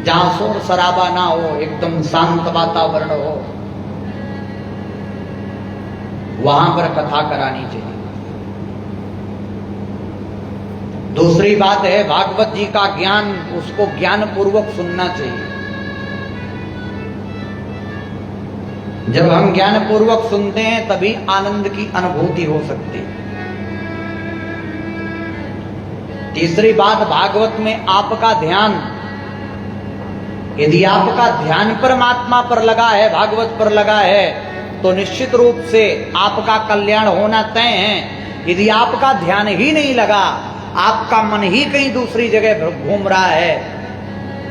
जहां शोर शराबा ना हो, एकदम शांत वातावरण हो, वहां पर कथा करानी चाहिए। दूसरी बात है, भागवत जी का ज्ञान, उसको ज्ञान पूर्वक सुनना चाहिए। जब हम ज्ञान पूर्वक सुनते हैं तभी आनंद की अनुभूति हो सकती है। तीसरी बात, भागवत में आपका ध्यान, यदि आपका ध्यान परमात्मा पर लगा है, भागवत पर लगा है, तो निश्चित रूप से आपका कल्याण होना तय है। यदि आपका ध्यान ही नहीं लगा, आपका मन ही कहीं दूसरी जगह घूम रहा है,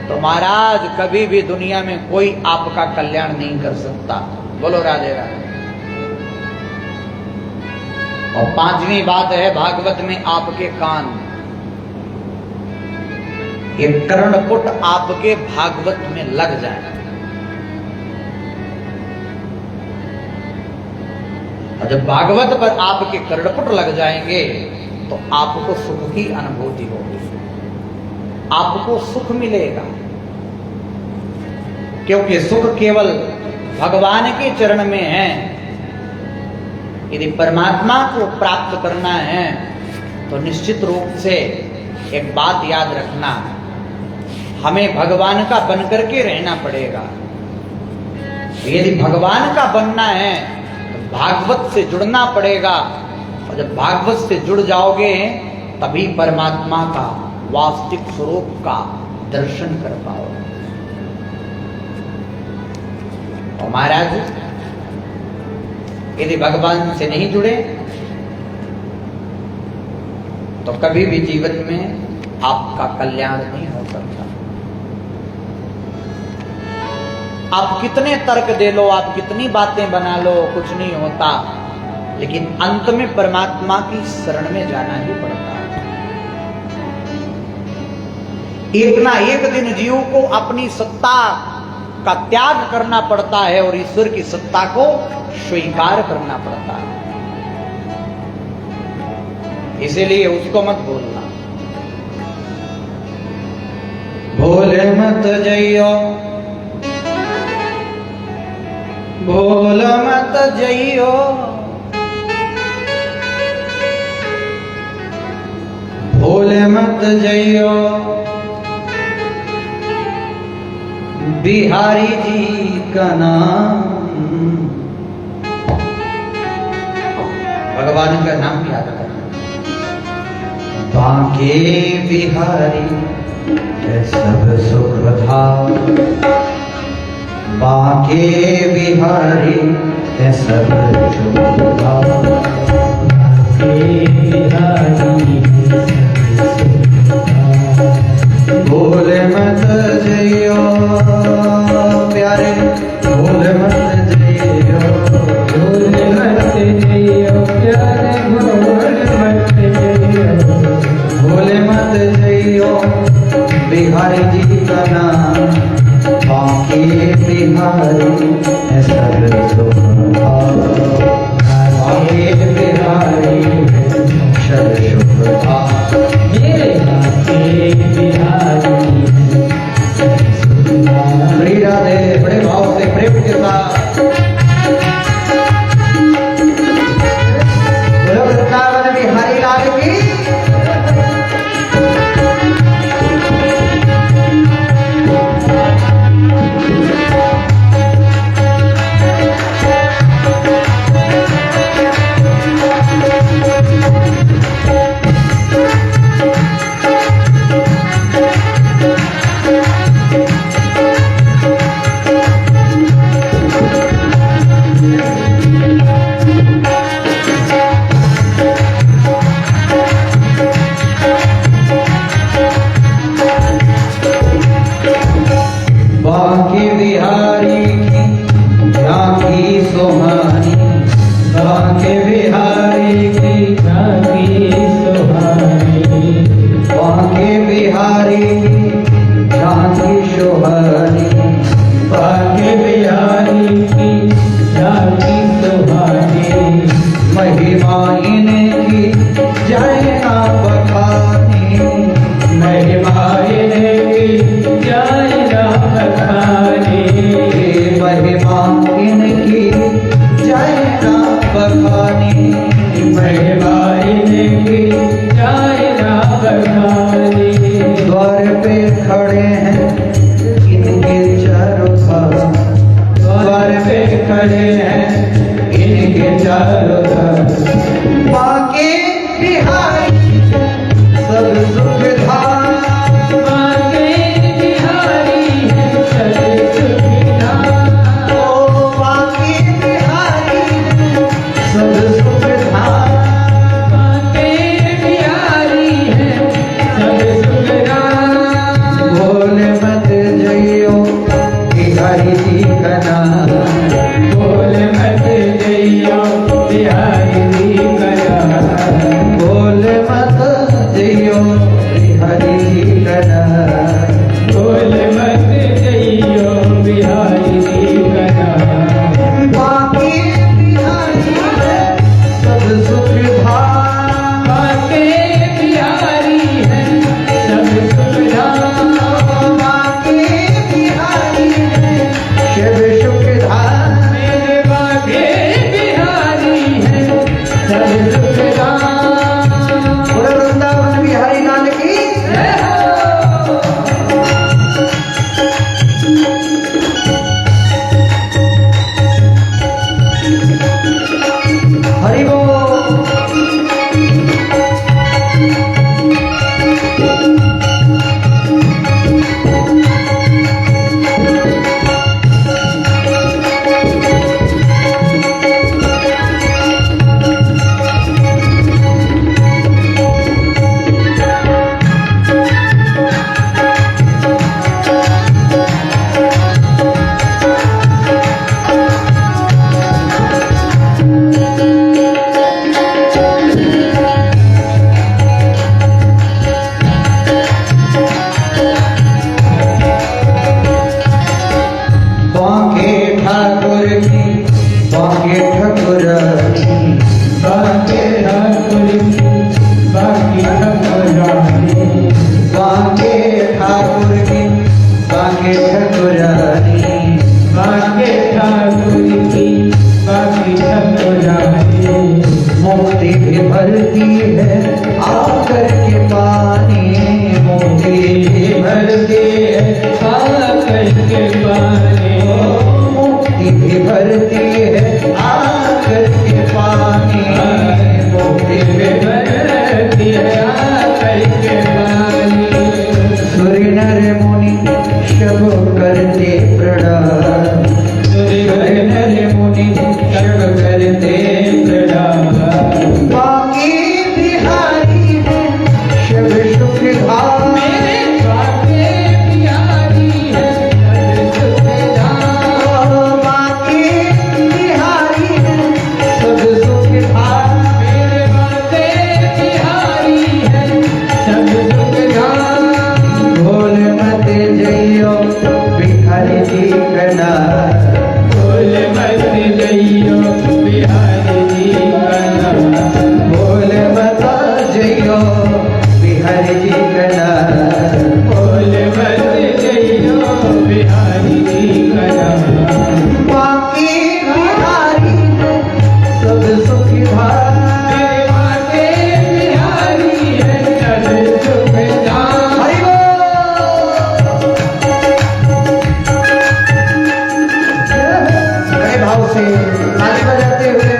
तो महाराज कभी भी दुनिया में कोई आपका कल्याण नहीं कर सकता। बोलो राधे राधे। और पांचवी बात है, भागवत में आपके कान, ये कर्णपुट आपके भागवत में लग जाए, और जब भागवत पर आपके कर्णपुट लग जाएंगे तो आपको सुख की अनुभूति होगी, आपको सुख मिलेगा। क्योंकि सुख केवल भगवान के चरण में है। यदि परमात्मा को प्राप्त करना है तो निश्चित रूप से एक बात याद रखना, हमें भगवान का बनकर के रहना पड़ेगा। यदि भगवान का बनना है तो भागवत से जुड़ना पड़ेगा, और जब भागवत से जुड़ जाओगे तभी परमात्मा का वास्तविक स्वरूप का दर्शन कर पाओगे। और महाराज, यदि भगवान से नहीं जुड़े तो कभी भी जीवन में आपका कल्याण नहीं हो सकता। आप कितने तर्क दे लो, आप कितनी बातें बना लो, कुछ नहीं होता, लेकिन अंत में परमात्मा की शरण में जाना ही पड़ता है। एक ना एक दिन जीव को अपनी सत्ता का त्याग करना पड़ता है और ईश्वर की सत्ता को स्वीकार करना पड़ता है। इसीलिए उसको मत भूलना। भोले मत जइयो, भोल मत जइयो, भोले मत जइयो, बिहारी जी का नाम, भगवान का नाम याद करना। बांके बिहारी सब सुख था, बांके बिहारी सब सुख था, बांके बिहारी भोले मत जइयो प्यारे, भोले मत जइयो, भोले मत जइयो प्यारे, भोले मत जइयो, भोले मत जइयो, बिहारी जी का नाम, बांके बिहारी सब सुख था, बांके बिहारी सब सुख था, मेरे बांके बिहारी। श्री राधे, बड़े भाव से प्रेम के साथ बोलो वृंदावन बिहारी लाल की। खड़े हैं इनके चारों धाम, द्वार पे खड़े हैं इनके चारों धाम। बाके बिहारी सब सुख धाम, बाके बिहारी सब सुख धाम। ओ बाके बिहारी सब सुख धाम, बाके बिहारी सब सुख धाम। भूल मत जइयो बिहारी जी का नाम, भूल मत जइयो बिहारी जी का नाम, भूल मत जइयो बिहारी जी का नाम, भूल मत जइयो बिहारी जी का नाम। बाके बिहारी है सब सुख धाम, बाके बिहारी है सब सुख धाम, बाके बिहारी है शिव सुख धाम, मेरे बाके बिहारी है सब सुख धाम। बोलो वृंदावन बिहारी लाल की जय हो। हरि बोल। बांके ठाकुर की बांके ठाकुरानी, बांके ठाकुर की बांके ठाकुरानी, बांके ठाकुर की बांके ठाकुरानी, बांके ठाकुर की बांके ठाकुरानी। मुक्ति भी भरती है आकर के पानी, मुक्ति भी भरती है आकर के पानी, मुक्ति भी भरती है आकर के पानी, मुक्ति भी भरती है आकर के पानी। सूर्य नर मुनि शब करते प्रणाम, सूर्य नर मुनि शब करते प्रणाम। बाके बिहारी है शिव सुख धाम, मेरे बाके बिहारी है सब सुख धाम, बाके बिहारी है सब सुख धाम, मेरे बाके बिहारी है सब सुख धाम। भूल मत जइयो बिहारी जी का नाम, भूल मत जइयो बिहारी जी का नाम, भूल मत जइयो बिहारी जी का नाम, भूल मत जइयो बिहारी जी का नाम। बाके बिहारी है सब सुख धाम, मेरे बाके बिहारी है सब सुख धाम। हरि बोल। बड़े भाव से ताली बजाते हुए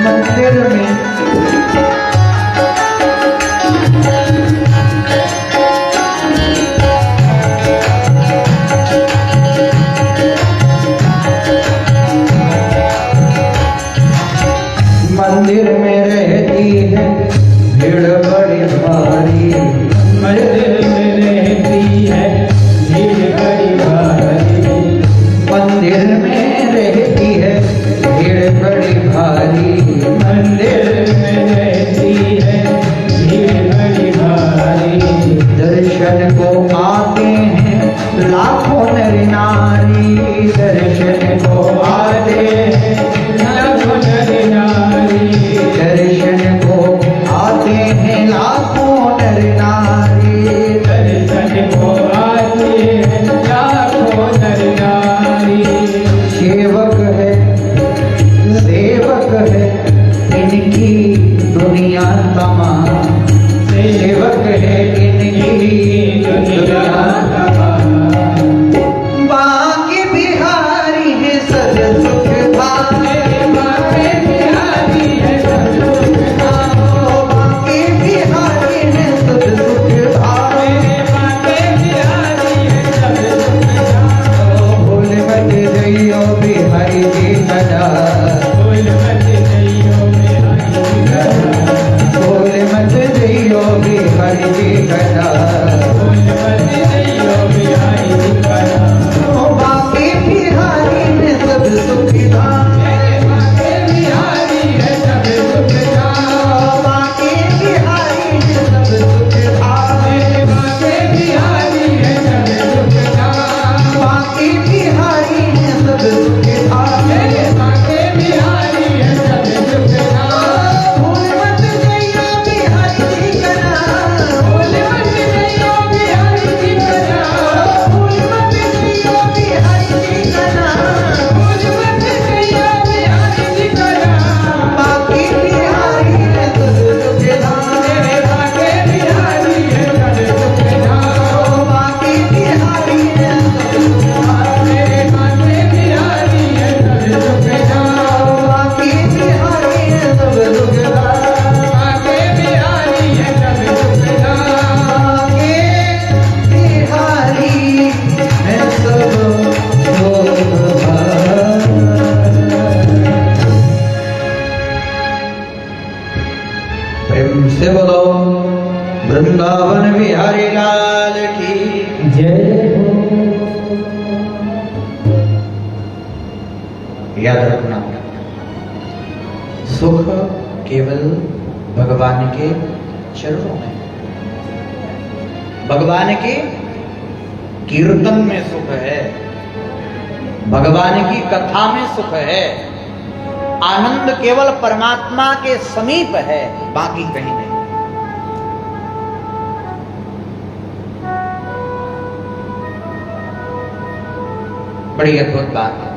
मंदिर में मंदिर में रहती है भीड़ बड़ी भारी, मंदिर में रहती है भीड़ बड़ी भारी, मंदिर में रहती है भीड़ बड़ी भारी, मंदिर में रहती है भीड़ बड़ी भारी। दर्शन को आते हैं लाखों नर नारी, दर्शन को आते हैं लाखों नर नारी, दर्शन दुनिया तमाम सेवक है इनकी दुनिया तमाम। बाकी बिहारी है सद सुख धारे, बाकी बिहारी है सद सुख धारे, बाकी बिहारी है सद सुख धारे, बाकी बिहारी है सद सुख धारे। भूल मत जइयो बिहारी जी कदा, भूल मत जइयो बिहारी जी कदा, भूल मत जइयो बिहारी जी कदा, भूल मत जइयो बिहारी जी कदा। बाकी बिहारी है सब सुख धारे, बाकी बिहारी है सब सुख धारे, बाकी बिहारी है सब सुख धारे, बाकी बिहारी है सब सुख धारे, बाकी बिहारी है सब सुख धारे, बाकी बिहारी है सब सुख धारे। भूल मत जइयो बिहारी जी कदा, भूल मत जइयो बिहारी जी कदा, भूल मत जइयो बिहारी जी कदा, भूल मत जइयो बिहारी जी कदा। बाकी बिहारी है सब सुख धारे, बाकी बिहारी है सब सुख धारे, बाकी बिहारी है सब सुख धारे, बाकी बिहारी है सब सुख धारे, बाकी बिहारी है सब सुख धारे, बाकी बिहारी है सब सुख धारे, बाकी बिहारी है सब सुख धारे। प्रेम से बोलो वृंदावन बिहारी लाल की जय हो। याद रखना, सुख केवल भगवान के चरणों में, भगवान के कीर्तन में सुख है, भगवान की कथा में सुख है। आनंद केवल परमात्मा के समीप है, बाकी कहीं नहीं। बड़ी अद्भुत बात है।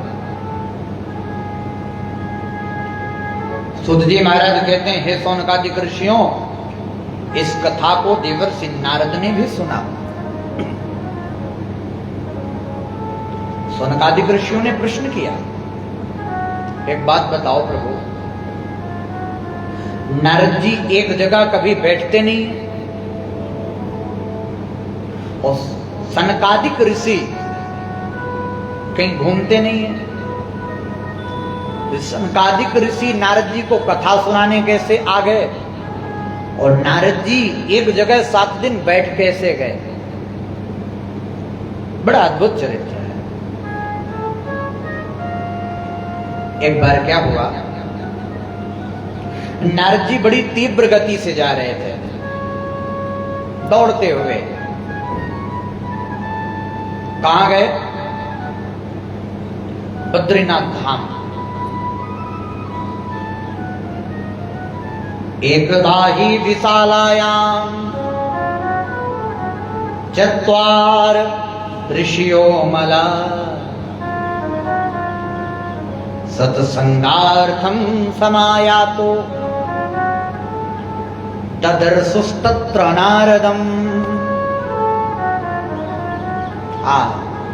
सुध जी महाराज कहते हैं, हे सौनकादिक ऋषियों, इस कथा को देवर्षि नारद ने भी सुना। सौनकादिक ऋषियों ने प्रश्न किया, एक बात बताओ प्रभु, नारद जी एक जगह कभी बैठते नहीं और सनकादिक ऋषि कहीं घूमते नहीं है। सनकादिक ऋषि नारद जी को कथा सुनाने कैसे आ गए और नारद जी एक जगह 7 दिन बैठ कैसे गए? बड़ा अद्भुत चरित्र है। एक बार क्या हुआ, नारद जी बड़ी तीव्र गति से जा रहे थे, दौड़ते हुए। कहां गए? बद्रीनाथ धाम। एकदा ही विशालायाम चत्वार ऋषियो मला सत्संगार्थम समायातो ददर्शुस्तत्र नारदम।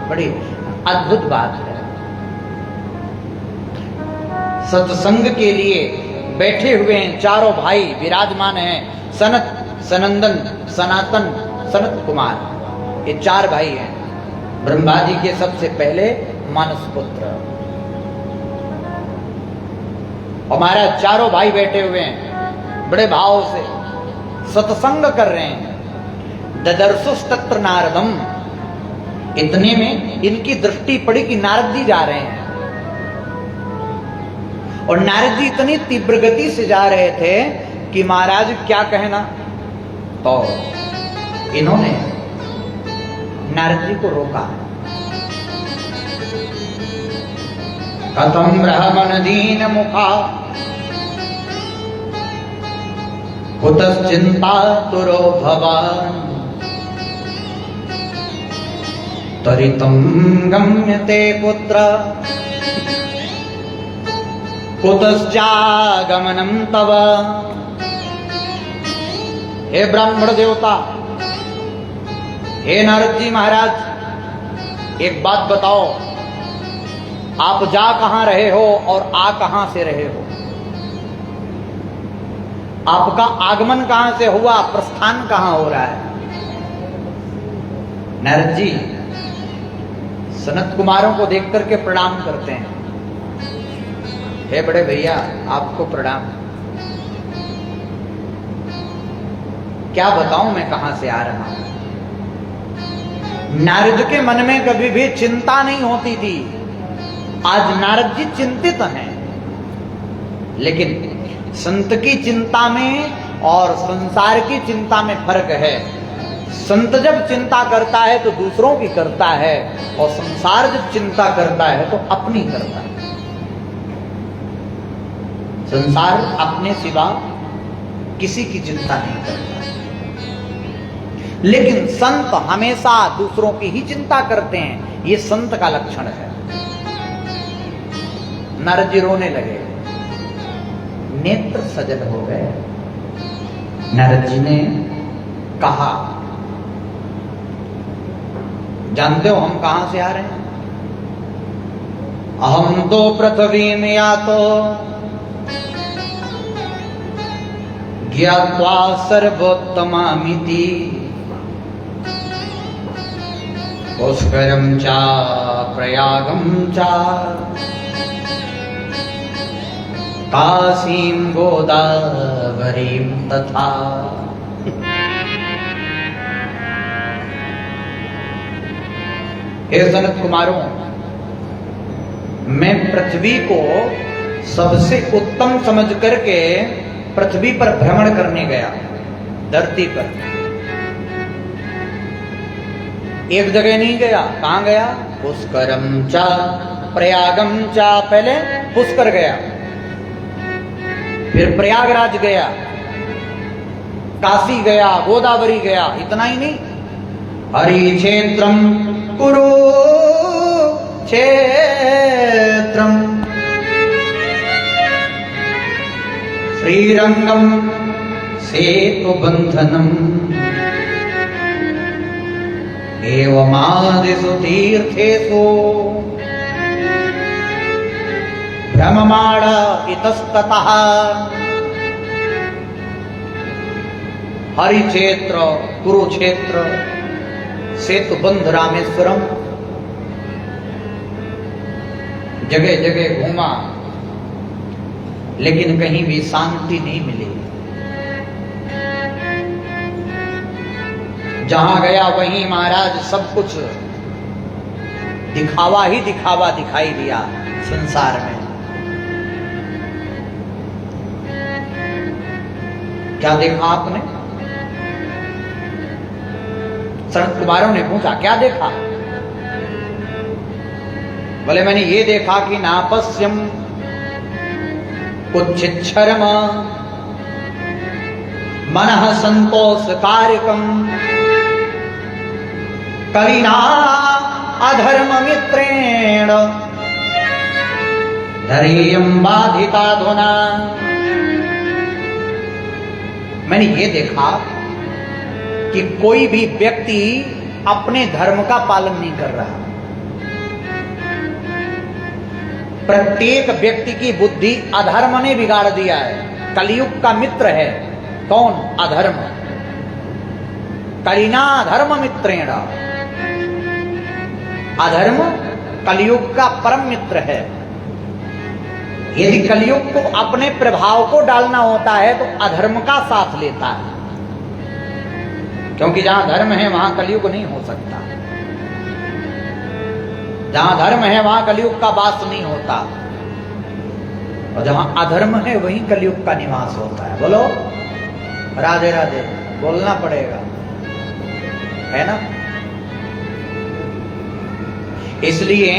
बड़ी अद्भुत बात है। सत्संग के लिए बैठे हुए हैं, चारों भाई विराजमान हैं, सनत, सनंदन, सनातन, सनत कुमार, ये 4 भाई हैं। ब्रह्मा जी के सबसे पहले मानस पुत्र। हमारा चारों भाई बैठे हुए हैं, बड़े भाव से सत्संग कर रहे हैं। ददर्शुस्तत्र नारदम। इतने में इनकी दृष्टि पड़ी कि नारद जी जा रहे हैं, और नारद जी इतनी तीव्र गति से जा रहे थे कि महाराज क्या कहना। तो इन्होंने नारद जी को रोका। कथम ब्राह्मण दीन मुखा कुतश्चिंता तुरो भवान तरितम गम्यते पुत्र कुतश्चागमनं तव। हे ब्राह्मण देवता, हे नारद जी महाराज, एक बात बताओ, आप जा कहां रहे हो और आ कहां से रहे हो? आपका आगमन कहां से हुआ, प्रस्थान कहां हो रहा है? नारद जी सनत कुमारों को देख करके प्रणाम करते हैं। हे बड़े भैया, आपको प्रणाम। क्या बताऊं मैं कहां से आ रहा हूं? नारद के मन में कभी भी चिंता नहीं होती थी। आज नारद जी चिंतित हैं, लेकिन संत की चिंता में और संसार की चिंता में फर्क है। संत जब चिंता करता है तो दूसरों की करता है, और संसार जब चिंता करता है तो अपनी करता है। संसार अपने सिवा किसी की चिंता नहीं करता, लेकिन संत हमेशा दूसरों की ही चिंता करते हैं। ये संत का लक्षण है। नारद जी रोने लगे, नेत्र सजल हो गए। नारद जी ने कहा, जानते हो हम कहां से आ रहे हैं? अहम तो पृथ्वी में यातो ज्ञात्वा सर्वोत्तमामिति पुष्करम चा प्रयागम चा काशीं गोदावरीं तथा। हे सनत कुमारों, मैं पृथ्वी को सबसे उत्तम समझ करके पृथ्वी पर भ्रमण करने गया। धरती पर एक जगह नहीं गया। कहां गया? पुष्करम चा प्रयागम चा। पहले पुष्कर गया, फिर प्रयागराज गया, काशी गया, गोदावरी गया। इतना ही नहीं, हरि क्षेत्रम कुरु क्षेत्रम श्रीरंगम सेतु बंधनम एवमादिषु तीर्थेषु भ्रममाण इतस्ततः। हरिक्षेत्र, कुरुक्षेत्र, सेतुबंध रामेश्वरम, जगह जगह घूमा, लेकिन कहीं भी शांति नहीं मिली। जहां गया वहीं महाराज सब कुछ दिखावा ही दिखावा दिखाई दिया संसार में। क्या देखा आपने? सनत कुमारों ने पूछा, क्या देखा? बोले, मैंने ये देखा कि नापस्यम कुच्छिच्छरम मनः संतोष कार्यकम कलिना अधर्म मित्रेण धैर्यं बाधिताधुना। मैंने ये देखा कि कोई भी व्यक्ति अपने धर्म का पालन नहीं कर रहा। प्रत्येक व्यक्ति की बुद्धि अधर्म ने बिगाड़ दिया है। कलयुग का मित्र है कौन? अधर्म। कलिना धर्म मित्रेण। अधर्म कलयुग का परम मित्र है। यदि कलयुग को अपने प्रभाव को डालना होता है तो अधर्म का साथ लेता है, क्योंकि जहां धर्म है वहां कलयुग नहीं हो सकता। जहां धर्म है वहां कलयुग का वास नहीं होता, और जहां अधर्म है वहीं कलयुग का निवास होता है। बोलो राधे राधे, बोलना पड़ेगा, है ना? इसलिए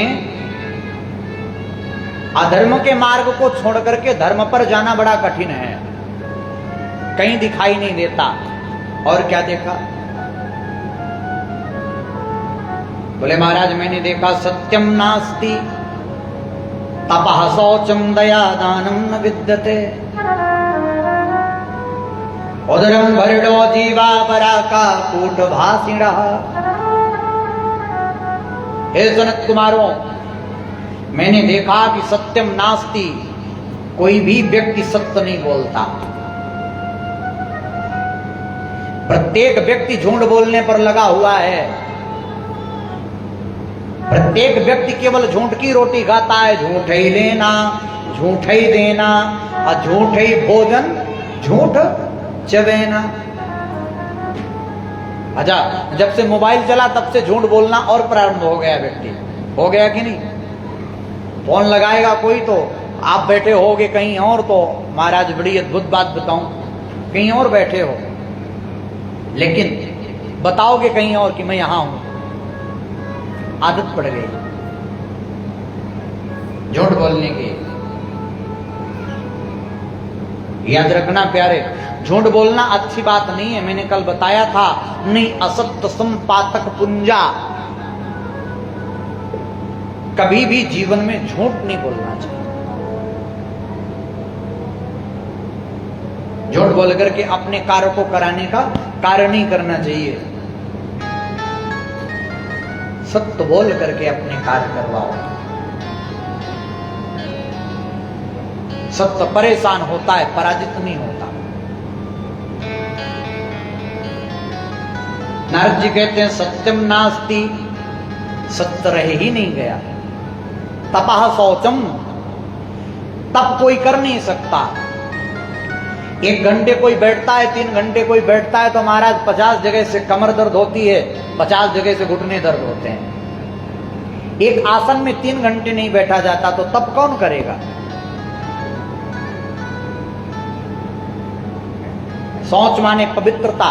अधर्म के मार्ग को छोड़ करके धर्म पर जाना बड़ा कठिन है। कहीं दिखाई नहीं देता। और क्या देखा? बोले महाराज, मैंने देखा सत्यम नास्ति तपः शौचम दया दानम न विद्यते। उदरम भरडो जीवा परा का कूट भाषिण। हे सनत कुमारों, मैंने देखा कि सत्यम नास्ति, कोई भी व्यक्ति सत्य नहीं बोलता। प्रत्येक व्यक्ति झूठ बोलने पर लगा हुआ है। प्रत्येक व्यक्ति केवल झूठ की रोटी खाता है। झूठ ही लेना, झूठ ही देना, और झूठ ही भोजन, झूठ चबेना। अच्छा, जब से मोबाइल चला तब से झूठ बोलना और प्रारंभ हो गया। व्यक्ति हो गया कि नहीं? फोन लगाएगा कोई तो आप बैठे होगे कहीं और, तो महाराज बड़ी अद्भुत बात बताऊं, कहीं और बैठे हो, लेकिन बताओगे कहीं और कि मैं यहां हूं। आदत पड़ गई झूठ बोलने की। याद रखना प्यारे, झूठ बोलना अच्छी बात नहीं है। मैंने कल बताया था, नहीं असत्य संपातक पुंजा। कभी भी जीवन में झूठ नहीं बोलना चाहिए। झूठ बोल करके अपने कार्य को कराने का कार्य नहीं करना चाहिए। सत्य बोल करके अपने कार्य करवाओ। सत्य परेशान होता है, पराजित नहीं होता। नारद जी कहते हैं सत्यम नास्ति, सत्य रह ही नहीं गया। तपह शौचम, तप कोई कर नहीं सकता। 1 घंटे कोई बैठता है, 3 घंटे कोई बैठता है, तो महाराज 50 जगह से कमर दर्द होती है, 50 जगह से घुटने दर्द होते हैं। एक आसन में 3 घंटे नहीं बैठा जाता तो तप कौन करेगा? शौच माने पवित्रता,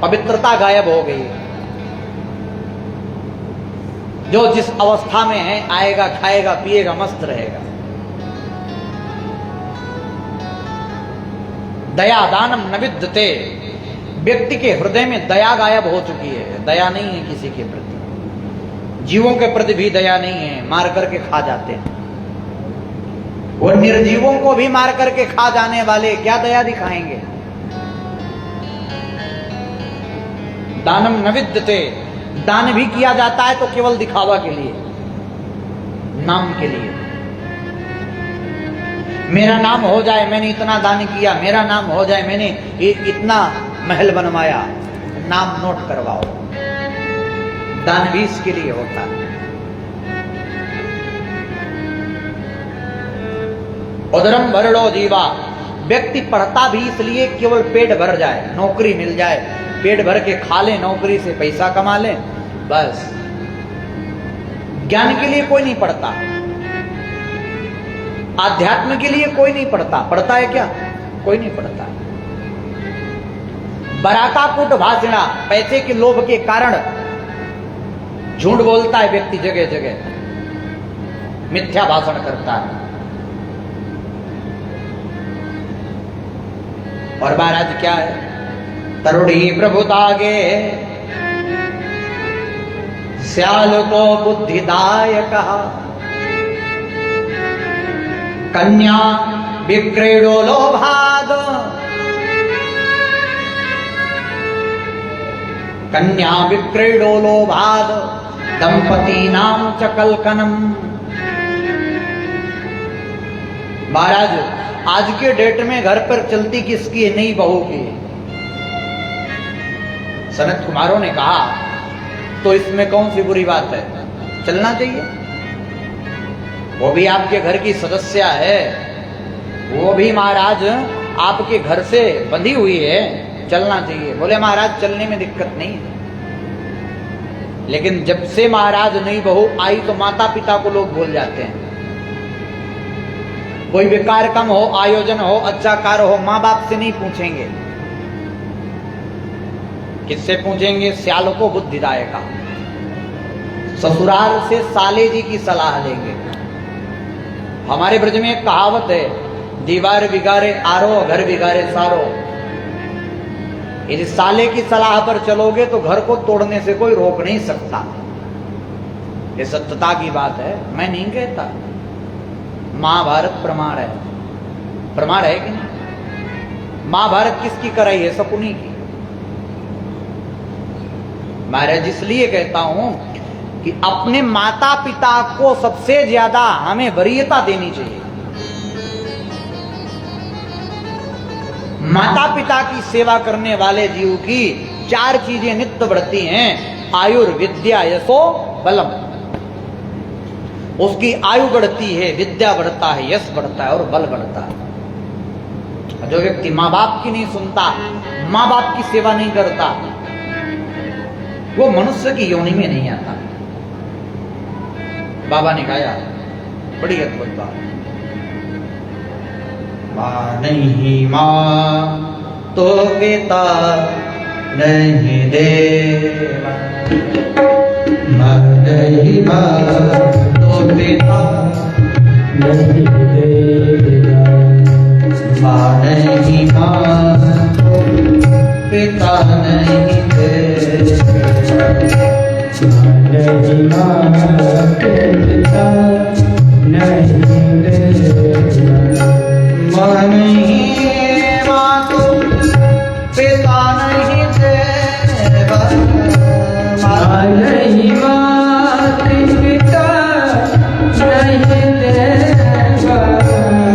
पवित्रता गायब हो गई। जो जिस अवस्था में है, आएगा, खाएगा, पिएगा, मस्त रहेगा। दया दानम न विद्यते, व्यक्ति के हृदय में दया गायब हो चुकी है। दया नहीं है किसी के प्रति, जीवों के प्रति भी दया नहीं है। मार करके खा जाते हैं। वो निर्जीवों को भी मार करके खा जाने वाले क्या दया दिखाएंगे? दानम न विद्यते, दान भी किया जाता है तो केवल दिखावा के लिए, नाम के लिए। मेरा नाम हो जाए, मैंने इतना दान किया, मेरा नाम हो जाए, मैंने इतना महल बनवाया, नाम नोट करवाओ। दान भी इसके लिए होता है। उदरम भरड़ो जीवा, व्यक्ति पढ़ता भी इसलिए केवल पेट भर जाए, नौकरी मिल जाए, पेट भर के खा ले, नौकरी से पैसा कमा ले, बस। ज्ञान के लिए कोई नहीं पढ़ता, आध्यात्म के लिए कोई नहीं पढ़ता। पढ़ता है क्या? कोई नहीं पढ़ता। बराका कूट भाषणा, पैसे के लोभ के कारण झूठ बोलता है व्यक्ति, जगह जगह मिथ्या भाषण करता है। और महाराज क्या है? तरुणी प्रभुतागे श्याल को बुद्धिदायक, कन्या विक्रीडो लोभाद, कन्या विक्रीडो लोभाद दंपती नाम च कलकनम। महाराज आज के डेट में घर पर चलती किसकी है? नई बहू की। सनत कुमारों ने कहा तो इसमें कौन सी बुरी बात है? चलना चाहिए। वो भी आपके घर की सदस्य है, वो भी महाराज आपके घर से बंधी हुई है, चलना चाहिए। बोले महाराज चलने में दिक्कत नहीं है, लेकिन जब से महाराज नई बहू आई तो माता पिता को लोग भूल जाते हैं। कोई भी कार्यक्रम हो, आयोजन हो, अच्छा कार्य हो, माँ बाप से नहीं पूछेंगे। किससे पूछेंगे? श्याल को बुद्धिदायका, ससुराल से साले जी की सलाह लेंगे। हमारे ब्रज में एक कहावत है, दीवार बिगाड़े आरो, घर बिगाड़े सारो। यदि साले की सलाह पर चलोगे तो घर को तोड़ने से कोई रोक नहीं सकता। ये सत्यता की बात है, मैं नहीं कहता। महाभारत प्रमाण है, प्रमाण है कि नहीं? महाभारत किसकी कराई है? शकुनी की। महाराज इसलिए कहता हूं कि अपने माता पिता को सबसे ज्यादा हमें वरीयता देनी चाहिए। माता पिता की सेवा करने वाले जीव की 4 चीजें नित्य बढ़ती हैं, आयुर्विद्या यशो बलम। उसकी आयु बढ़ती है, विद्या बढ़ता है, यश बढ़ता है और बल बढ़ता है। जो व्यक्ति माँ बाप की नहीं सुनता, माँ बाप की सेवा नहीं करता, वो मनुष्य की योनि में नहीं आता। बाबा ने गाया, बड़ी अद्भुत बात। माँ नहीं माँ तो पिता नहीं देवा, माँ नहीं माँ तो पिता नहीं देवा, माँ नहीं माँ तो पिता नहीं देवा, नहीं माँ तो पिता नहीं देवा, माँ नहीं माँ तो पिता नहीं देवा, माँ नहीं माँ तो पिता नहीं देवा,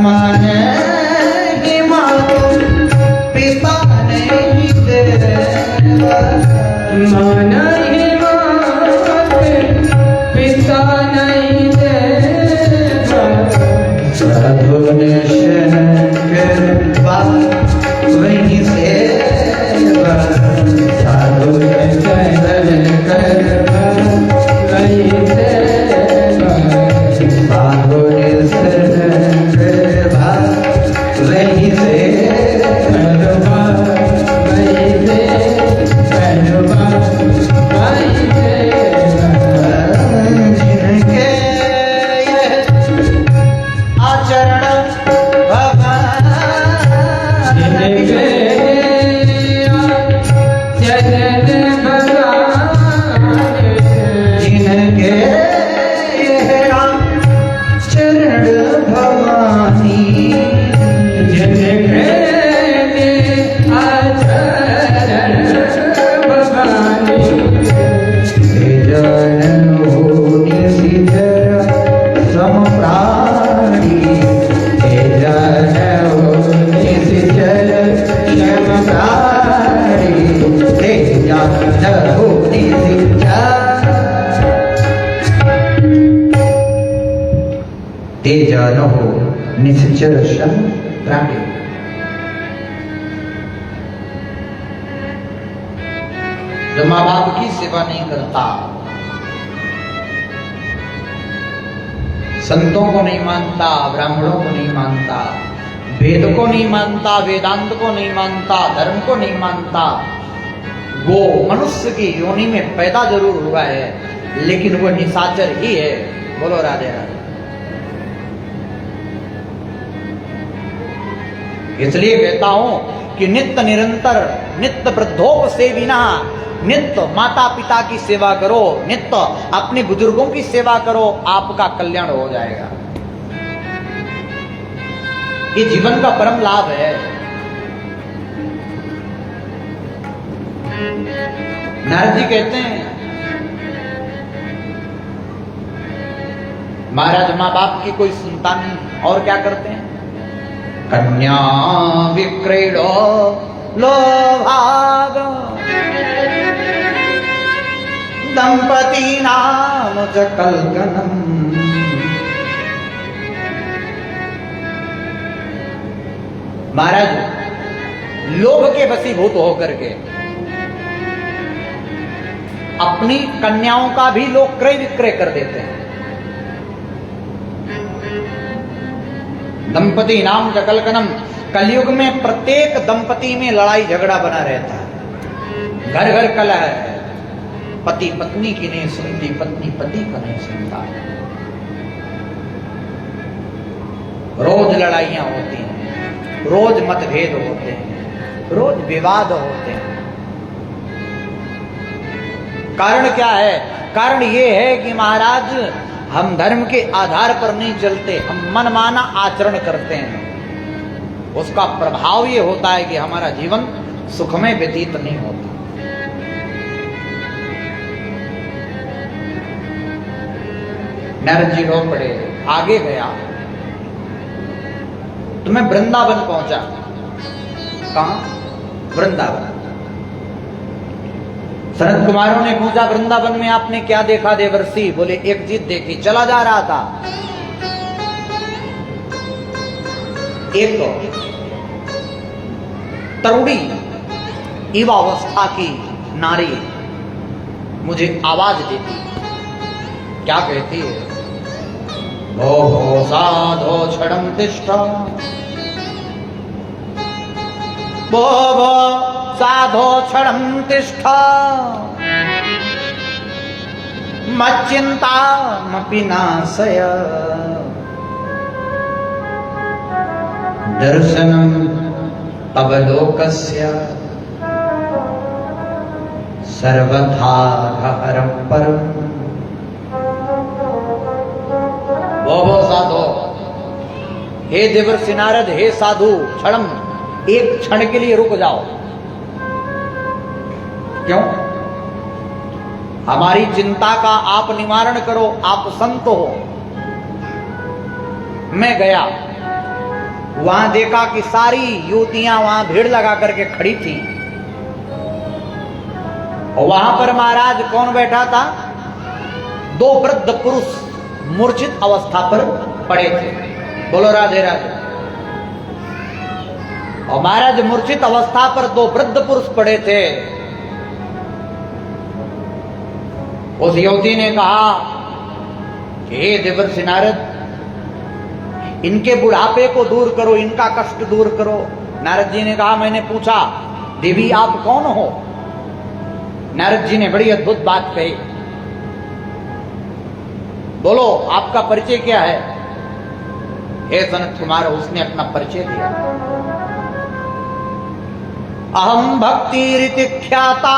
माँ नहीं माँ तो पिता नहीं देवा, माँ नहीं पिता नहीं देवा, साधु ने शंकर बात वहीं सेवा, साधु ने शंकर बात वहीं सेवा, साधु ने शंकर बात वहीं सेवा, वहीं सेवा, वहीं तेजानो निश्चल शन प्राणी। जो माँ बाप की सेवा नहीं करता, संतों को नहीं मानता, ब्राह्मणों को नहीं मानता, वेद को नहीं मानता, वेदांत को नहीं मानता, धर्म को नहीं मानता, वो मनुष्य की योनि में पैदा जरूर हुआ है लेकिन वो निशाचर ही है। बोलो राधे राधे। इसलिए कहता हूं कि नित्य निरंतर नित्य वृद्धों से बिना नित्य माता पिता की सेवा करो, नित्य अपने बुजुर्गों की सेवा करो, आपका कल्याण हो जाएगा। ये जीवन का परम लाभ है। नारद जी कहते हैं, महाराज माँ बाप की कोई सुनता नहीं और क्या करते हैं? कन्या विक्रीडो लोभाग दंपति नाम च कल्कनम। महाराज लोभ के वशीभूत होकर के अपनी कन्याओं का भी लोग क्रय विक्रय कर देते हैं। दंपति नाम च कल्कनम। कलयुग में प्रत्येक दंपति में लड़ाई झगड़ा बना रहता है, घर घर कलह है। पति पत्नी की नहीं सुनती, पत्नी पति का नहीं सुनता, रोज लड़ाइयां होती हैं, रोज मतभेद होते हैं, रोज विवाद होते हैं। कारण क्या है? कारण ये है कि महाराज हम धर्म के आधार पर नहीं चलते, हम मनमाना आचरण करते हैं। उसका प्रभाव ये होता है कि हमारा जीवन सुखमय व्यतीत नहीं होता। नारद जी रो पड़े, आगे गया तो मैं वृंदावन पहुंचा। कहां? वृंदावन। सनत कुमारों ने पूछा, वृंदावन में आपने क्या देखा देवर्षि? बोले एक चीज देखी, चला जा रहा था, एक तरुणी युवावस्था की नारी मुझे आवाज देती। क्या कहती है? भो भो साधो क्षणम तिष्ठा, भो भो साधो क्षणम तिष्ठा, मच्चिंतामपि नाशय, दर्शनम तव लोकस्य सर्वथा हरम परम। वो साधो, हे देवर्षि नारद, हे साधु, क्षणम, एक क्षण के लिए रुक जाओ। क्यों? हमारी चिंता का आप निवारण करो, आप संत हो। मैं गया, वहां देखा कि सारी युवतियां वहां भीड़ लगा करके खड़ी थी, और वहां पर महाराज कौन बैठा था? दो वृद्ध पुरुष मूर्छित अवस्था पर पड़े थे। बोलो राधे राधे। और महाराज मूर्छित अवस्था पर दो वृद्ध पुरुष पड़े थे। उस युवती ने कहा कि हे देवर्षि नारद, इनके बुढ़ापे को दूर करो, इनका कष्ट दूर करो। नारद जी ने कहा, मैंने पूछा, देवी आप कौन हो? नारद जी ने बड़ी अद्भुत बात कही। बोलो आपका परिचय क्या है? हे सनत कुमार, उसने अपना परिचय दिया। अहम भक्ति रीति ख्याता,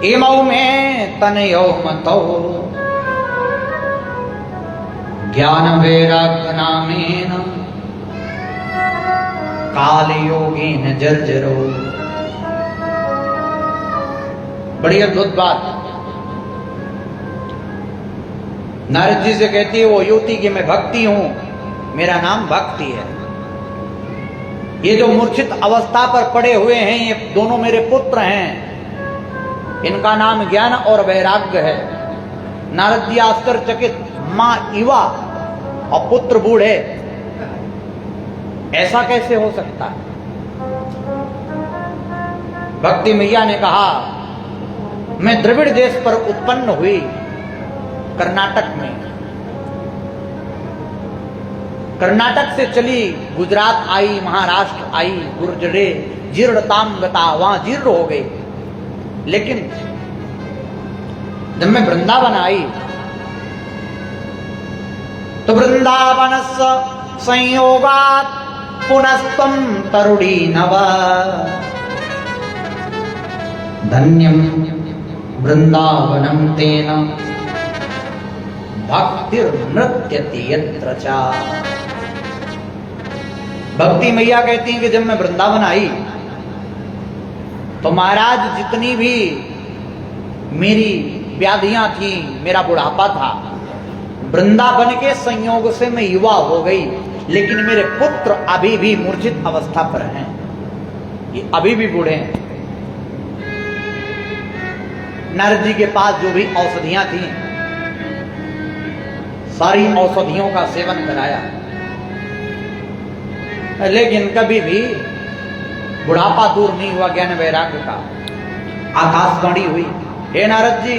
इमौ में तनयो मतो, ज्ञान वैराग्य नामेन काल योगीन जर्जरो। बड़ी अद्भुत बात। नारद जी से कहती है वो युवती कि मैं भक्ति हूं, मेरा नाम भक्ति है। ये जो मूर्छित अवस्था पर पड़े हुए हैं, ये दोनों मेरे पुत्र हैं, इनका नाम ज्ञान और वैराग्य है। नारद जी आश्चर्यचकित, मां युवा और पुत्र बूढ़े, ऐसा कैसे हो सकता है? भक्ति मैया ने कहा, मैं द्रविड़ देश पर उत्पन्न हुई, कर्नाटक में। कर्नाटक से चली, गुजरात आई, महाराष्ट्र आई, गुर्जरे जीर्णताम गता, वहां जीर्ण हो गई। लेकिन जब मैं वृंदावन आई तो वृंदावन संयोगात पुनस्तम तरुणी नव, धन्यम वृंदावनम तेन भक्तिर नृत्यति यत्र चा। भक्ति मैया कहती हैं कि जब मैं वृंदावन आई तो महाराज जितनी भी मेरी व्याधियां थी, मेरा बुढ़ापा था, वृंदावन के संयोग से मैं युवा हो गई। लेकिन मेरे पुत्र अभी भी मूर्छित अवस्था पर हैं, ये अभी भी बूढ़े हैं। नारद जी के पास जो भी औषधियां थी, सारी औषधियों का सेवन कराया, लेकिन कभी भी बुढ़ापा दूर नहीं हुआ ज्ञान वैराग्य का। आकाशवाणी हुई, हे नारद जी,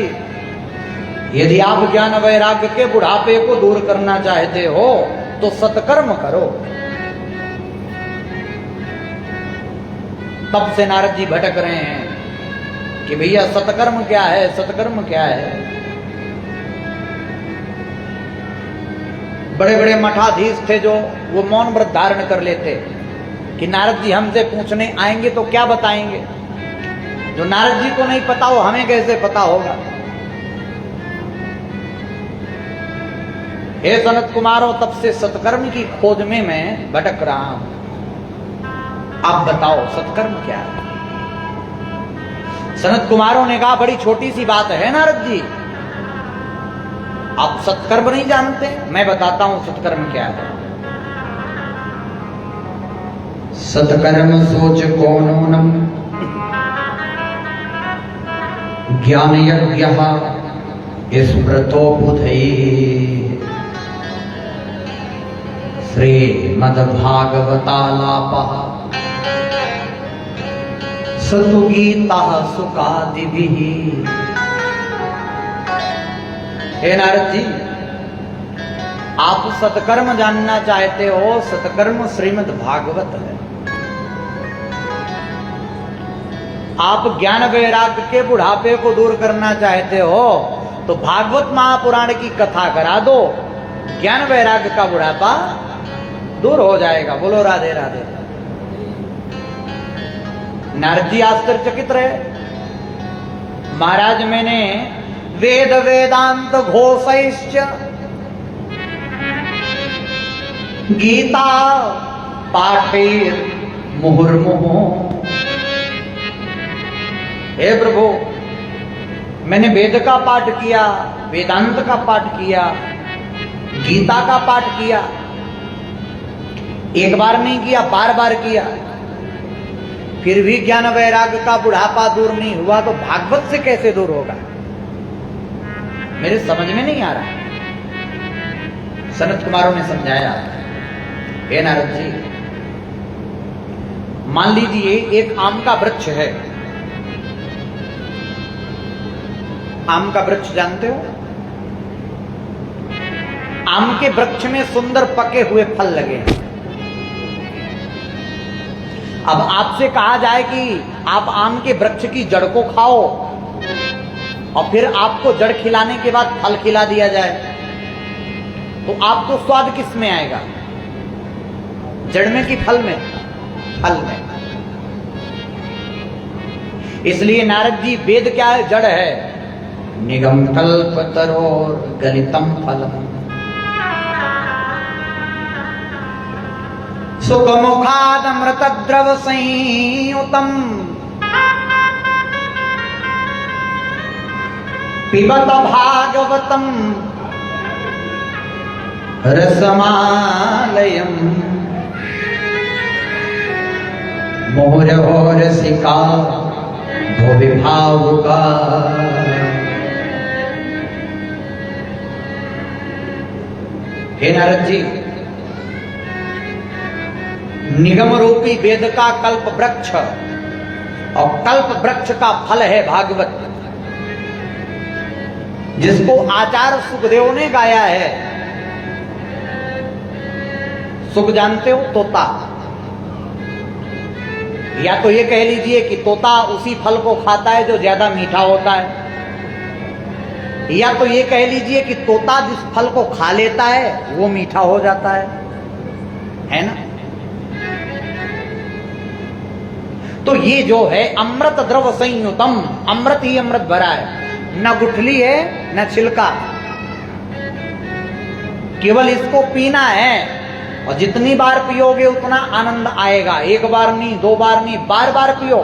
यदि आप ज्ञान वैराग्य के बुढ़ापे को दूर करना चाहते हो तो सत्कर्म करो। तब से नारद जी भटक रहे हैं कि भैया सत्कर्म क्या है, सत्कर्म क्या है। बड़े बड़े मठाधीश थे जो वो मौन व्रत धारण कर लेते कि नारद जी हमसे पूछने आएंगे तो क्या बताएंगे। जो नारद जी को नहीं पता हो हमें कैसे पता होगा। हे सनत कुमारों, तब से सत्कर्म की खोज में मैं भटक रहा हूं। आप बताओ सत्कर्म क्या है? सनत कुमारों ने कहा, बड़ी छोटी सी बात है नारद जी, आप सत्कर्म नहीं जानते? मैं बताता हूं सत्कर्म क्या है। सत्कर्म सोच कौनोनम ज्ञान यज्ञ स्मृतो बुधई श्रीमद्भागवतालापः सतुगीता सुकादिभिः। हे नारद जी, आप सत्कर्म जानना चाहते हो? सत्कर्म श्रीमद् भागवत है। आप ज्ञान वैराग्य के बुढ़ापे को दूर करना चाहते हो तो भागवत महापुराण की कथा करा दो, ज्ञान वैराग्य का बुढ़ापा दूर हो जाएगा। बोलो राधे राधे। नारद जी आश्चर्यचकित रहे। महाराज, मैंने वेद वेदांत घोषैश्च गीता पाठेर मुहुर्मुहु। हे प्रभु, मैंने वेद का पाठ किया, वेदांत का पाठ किया, गीता का पाठ किया। एक बार नहीं किया, बार बार किया, फिर भी ज्ञान वैराग्य का बुढ़ापा दूर नहीं हुआ तो भागवत से कैसे दूर होगा? मेरे समझ में नहीं आ रहा। सनत कुमारों ने समझाया, हे नारद जी, मान लीजिए एक आम का वृक्ष है। आम का वृक्ष जानते हो? आम के वृक्ष में सुंदर पके हुए फल लगे हैं। अब आपसे कहा जाए कि आप आम के वृक्ष की जड़ को खाओ और फिर आपको जड़ खिलाने के बाद फल खिला दिया जाए, तो आपको स्वाद किस में आएगा? जड़ में कि फल में? फल में। इसलिए नारद जी, वेद क्या है? जड़ है। निगम कल्पतरोर गलितम फलम सुखमुखादमृत द्रव संयुतम पिबत भागवतम रसमालयम मोहरहो रसिका भुवि भावुका। हे नारद जी, निगम रूपी वेद का कल्प वृक्ष और कल्प वृक्ष का फल है भागवत, जिसको आचार्य सुखदेव ने गाया है। सुख जानते हो? तोता। या तो ये कह लीजिए कि तोता उसी फल को खाता है जो ज्यादा मीठा होता है, या तो ये कह लीजिए कि तोता जिस फल को खा लेता है वो मीठा हो जाता है ना? तो ये जो है अमृत द्रव संयुतम, अमृत ही अमृत भरा है, न गुठली है न छिलका, केवल इसको पीना है और जितनी बार पियोगे उतना आनंद आएगा। एक बार नहीं, दो बार नहीं, बार बार पियो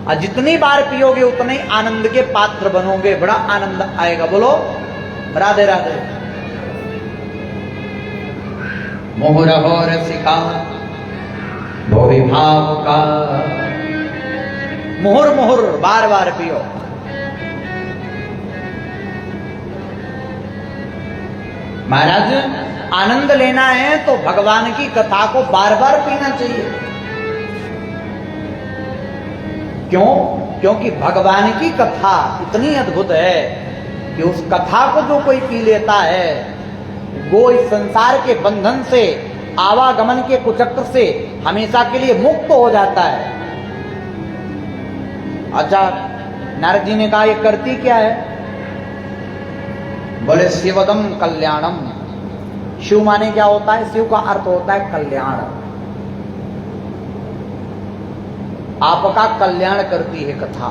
और जितनी बार पियोगे उतने ही आनंद के पात्र बनोगे, बड़ा आनंद आएगा। बोलो राधे राधे। मोहरहो रसिका भुवि भावुका। मुहुर मुहुर बार बार पियो। महाराज, आनंद लेना है तो भगवान की कथा को बार बार पीना चाहिए। क्यों? क्योंकि भगवान की कथा इतनी अद्भुत है कि उस कथा को जो कोई पी लेता है वो इस संसार के बंधन से, आवागमन के कुचक्र से हमेशा के लिए मुक्त हो जाता है। अच्छा, नारद जी ने कहा, ये करती क्या है? बोले शिवदम कल्याणम। शिव माने क्या होता है? शिव का अर्थ होता है कल्याण। आपका कल्याण करती है कथा,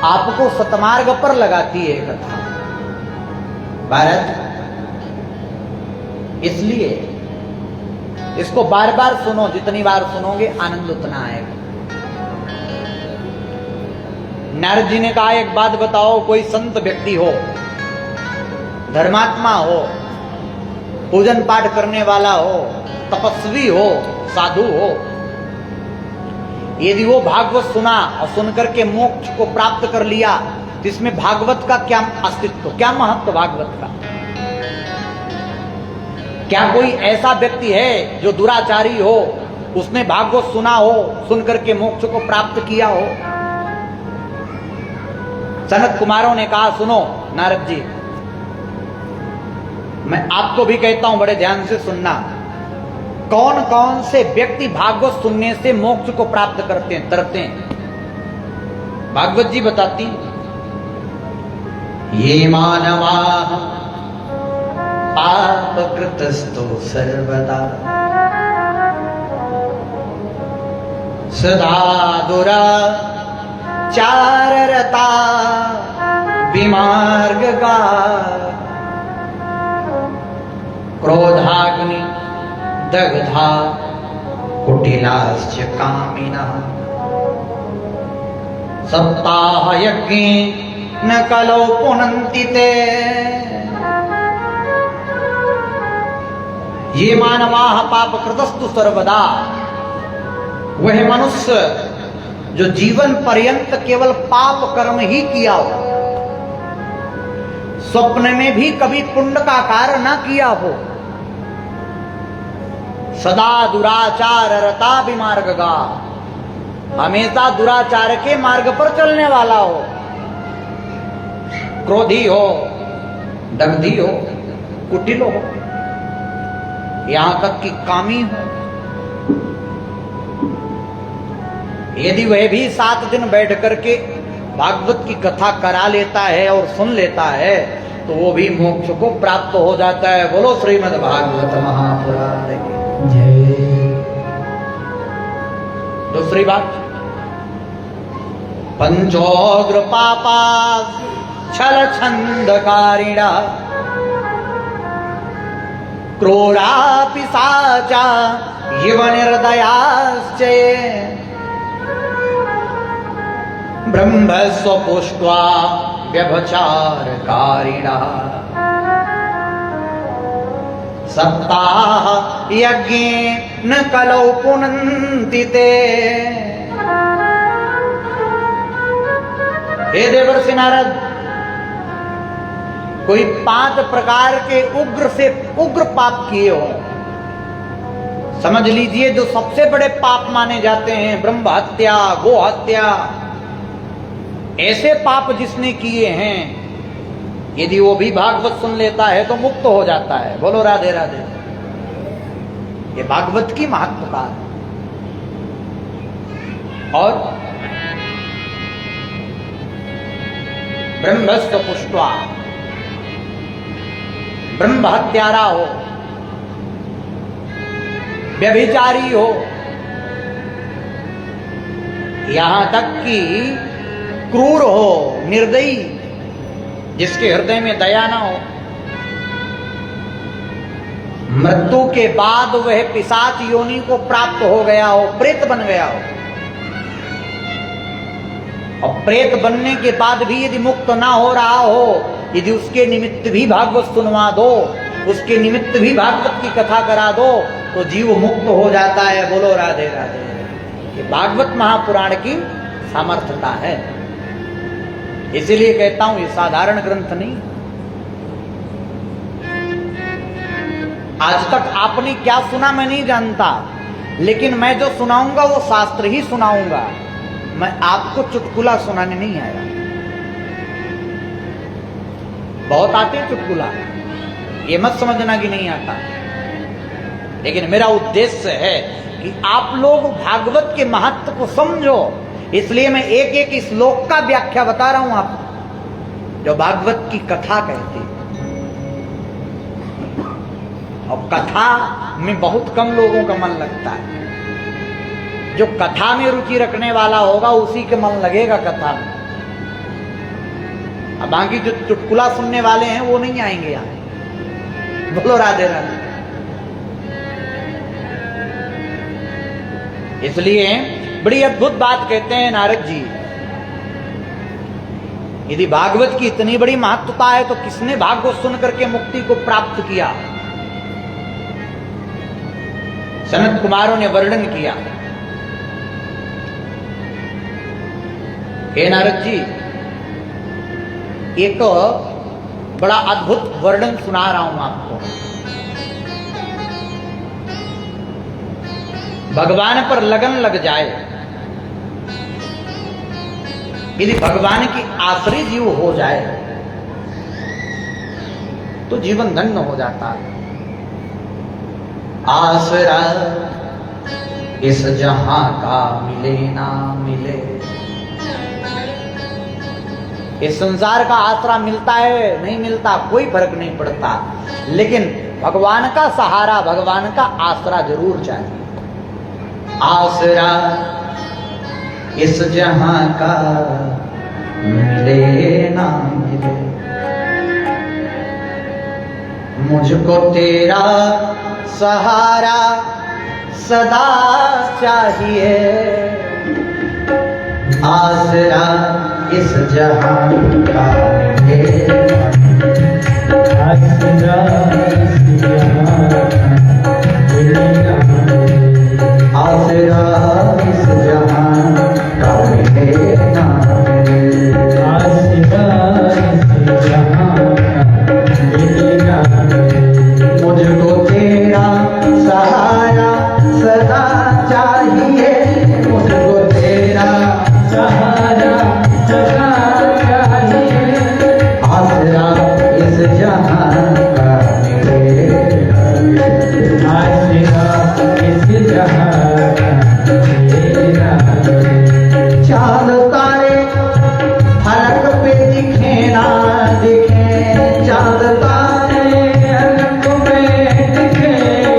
आपको सतमार्ग पर लगाती है कथा। भारत, इसलिए इसको बार बार सुनो, जितनी बार सुनोगे आनंद उतना आएगा। नारद जी ने कहा एक बात बताओ, कोई संत व्यक्ति हो, धर्मात्मा हो, पूजन पाठ करने वाला हो, तपस्वी हो, साधु हो, यदि वो भागवत सुना और सुनकर के मोक्ष को प्राप्त कर लिया तो इसमें भागवत का क्या अस्तित्व, क्या महत्व भागवत का? क्या कोई ऐसा व्यक्ति है जो दुराचारी हो, उसने भागवत सुना हो, सुनकर के मोक्ष को प्राप्त किया हो? सनत कुमारों ने कहा सुनो नारद जी, मैं आपको भी कहता हूं बड़े ध्यान से सुनना, कौन कौन से व्यक्ति भागवत सुनने से मोक्ष को प्राप्त करते हैं, तरते हैं? भागवत जी बताती, ये मानवा पाप कृतस्तो सर्वदा सदा दुराचाररता विमार्गगा क्रोधाग्नि दग्धा कुटिलाश्च कामिनः सप्ताह यज्ञे न कलौ पुनन्ति ते। ये मानवाः पाप कृतस्तु सर्वदा, वह मनुष्य जो जीवन पर्यंत केवल पाप कर्म ही किया हो, स्वप्न में भी कभी पुण्य का कार्य ना किया हो, सदा दुराचार रता विमार्गगा, हमेशा दुराचार के मार्ग पर चलने वाला हो, क्रोधी हो, दग्धी हो, कुटिल हो, यहां तक कि कामी हो, यदि वह भी 7 दिन बैठ करके भागवत की कथा करा लेता है और सुन लेता है तो वो भी मोक्ष को प्राप्त हो जाता है। बोलो श्रीमद् भागवत महापुराण की जय। दूसरी बात, पंचोग्र पापा छल छंदकारिणा क्रूरा पिशाचा युव निर्दयाश्च ब्रह्मस्व पुष्ट्वा व्यभिचारकारिणा सप्ताह यज्ञे न कलौ पुनन्ति ते। हे देवर्षि नारद, कोई 5 प्रकार के उग्र से उग्र पाप किए हो, समझ लीजिए जो सबसे बड़े पाप माने जाते हैं, ब्रह्म हत्या, गो हत्या, ऐसे पाप जिसने किए हैं, यदि वो भी भागवत सुन लेता है तो मुक्त हो जाता है। बोलो राधे राधे। ये भागवत की महत्वता है। और ब्रह्मस्व पुष्ट्वा, ब्रह्म हत्यारा हो, व्यभिचारी हो, यहां तक कि क्रूर हो, निर्दयी, जिसके हृदय में दया ना हो, मृत्यु के बाद वह पिशाच योनि को प्राप्त हो गया हो, प्रेत बन गया हो, और प्रेत बनने के बाद भी यदि मुक्त ना हो रहा हो, यदि उसके निमित्त भी भागवत सुनवा दो, उसके निमित्त भी भागवत की कथा करा दो, तो जीव मुक्त हो जाता है। बोलो राधे राधे। ये भागवत महापुराण की सामर्थ्यता है। इसीलिए कहता हूं ये साधारण ग्रंथ नहीं। आज तक आपने क्या सुना मैं नहीं जानता, लेकिन मैं जो सुनाऊंगा वो शास्त्र ही सुनाऊंगा। मैं आपको चुटकुला सुनाने नहीं आया। बहुत आते हैं चुटकुला, ये मत समझना कि नहीं आता, लेकिन मेरा उद्देश्य है कि आप लोग भागवत के महत्व को समझो। इसलिए मैं एक एक श्लोक का व्याख्या बता रहा हूं आपको, जो भागवत की कथा कहती है। और कथा में बहुत कम लोगों का मन लगता है। जो कथा में रुचि रखने वाला होगा उसी के मन लगेगा कथा में। अब बाकी जो चुटकुला सुनने वाले हैं वो नहीं आएंगे यहाँ। बोलो राधे राधे। इसलिए बड़ी अद्भुत बात कहते हैं नारद जी, यदि भागवत की इतनी बड़ी महत्वता है तो किसने भागवत सुन करके मुक्ति को प्राप्त किया? सनत कुमारों ने वर्णन किया। हे नारद जी, एक बड़ा अद्भुत वर्णन सुना रहा हूं आपको। भगवान पर लगन लग जाए, यदि भगवान की आश्रित जीव हो जाए तो जीवन धन्य हो जाता है। आसरा इस जहां का मिले ना मिले, इस संसार का आसरा मिलता है नहीं मिलता कोई फर्क नहीं पड़ता, लेकिन भगवान का सहारा, भगवान का आसरा जरूर चाहिए। आसरा इस जहां का मिले ना मिले, मुझको तेरा सहारा सदा चाहिए। आसरा इस जहां का मिले, आसरा इस जहां का मिले ना मिले, आसरा इस जहां का मिले ना मिले, आसरा इस जहां का मिले ना मिले, मुझको तेरा सहारा सदा चाहिए, मुझको तेरा सहारा सदा चाहिए। आसरा इस जहां का मिले, आसरा इस जहां का मिले। चांद तारे फलक पे दिखे ना दिखे, चांद तारे फलक पे दिखे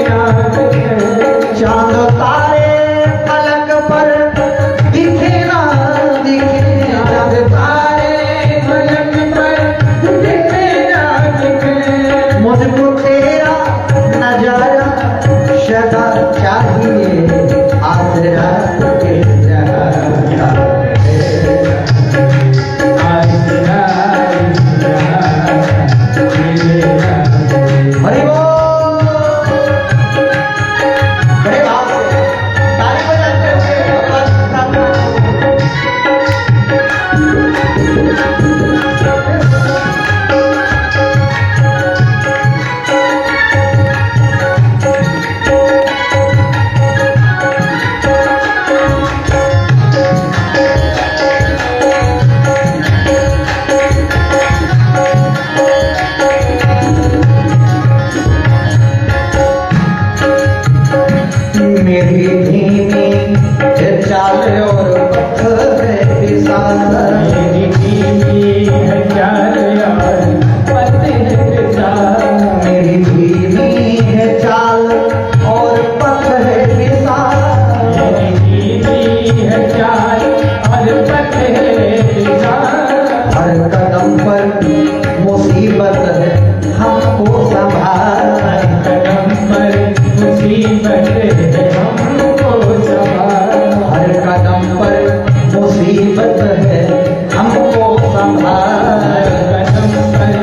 ना दिखे, चांद तारे फलक पर दिखे ना दिखे, चांद तारे फलक पर दिखे ना दिखे, मुझको तेरा नजारा सदा चाहिए। आसरा इस जहां का मिले, आसरा इस जहां का मिले ना मिले। हरि बोल। बड़े भाव से ताली बजाते हुए भगवान मेरी धीमी है चाल और पत्थर है विशाल, मेरी धीमी है चाल और पत्थर है विशाल, मेरी धीमी है चाल और पत्थर है विशाल, मेरी धीमी है चाल और पत्थर है विशाल। हर कदम पर मुसीबत है हमको संभाल, हर कदम पर मुसीबत है हमको संभाल, हर कदम पर मुसीबत है हमको संभाल, हर कदम पर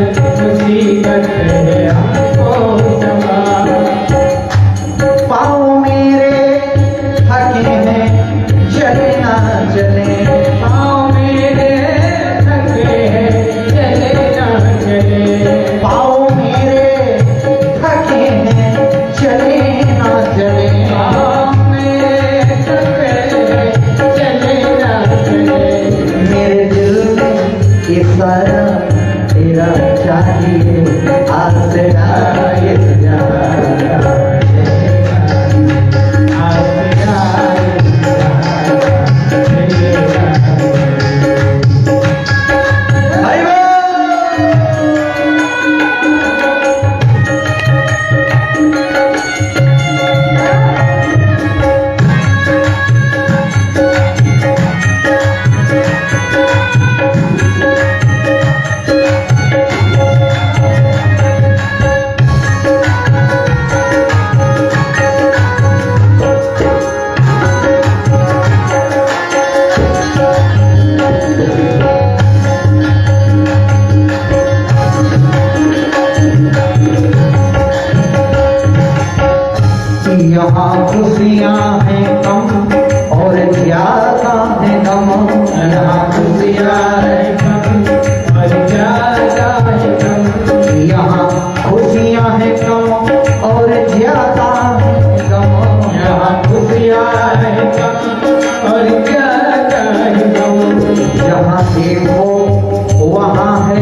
मुसीबत है हमको संभाल। पाँव मेरे थके हैं चले ना चले, पाँव मेरे थके हैं चले ना चले, पाँव मेरे थके हैं चले ना चले, खुशियाँ हैं कम और ज्यादा है गम। यहाँ खुशियाँ है कम और ज्यादा है गम। यहाँ खुशियाँ हैं कम और ज्यादा है गम। यहाँ खुशियाँ है कम और ज्यादा है गम। जहाँ देखो वहाँ है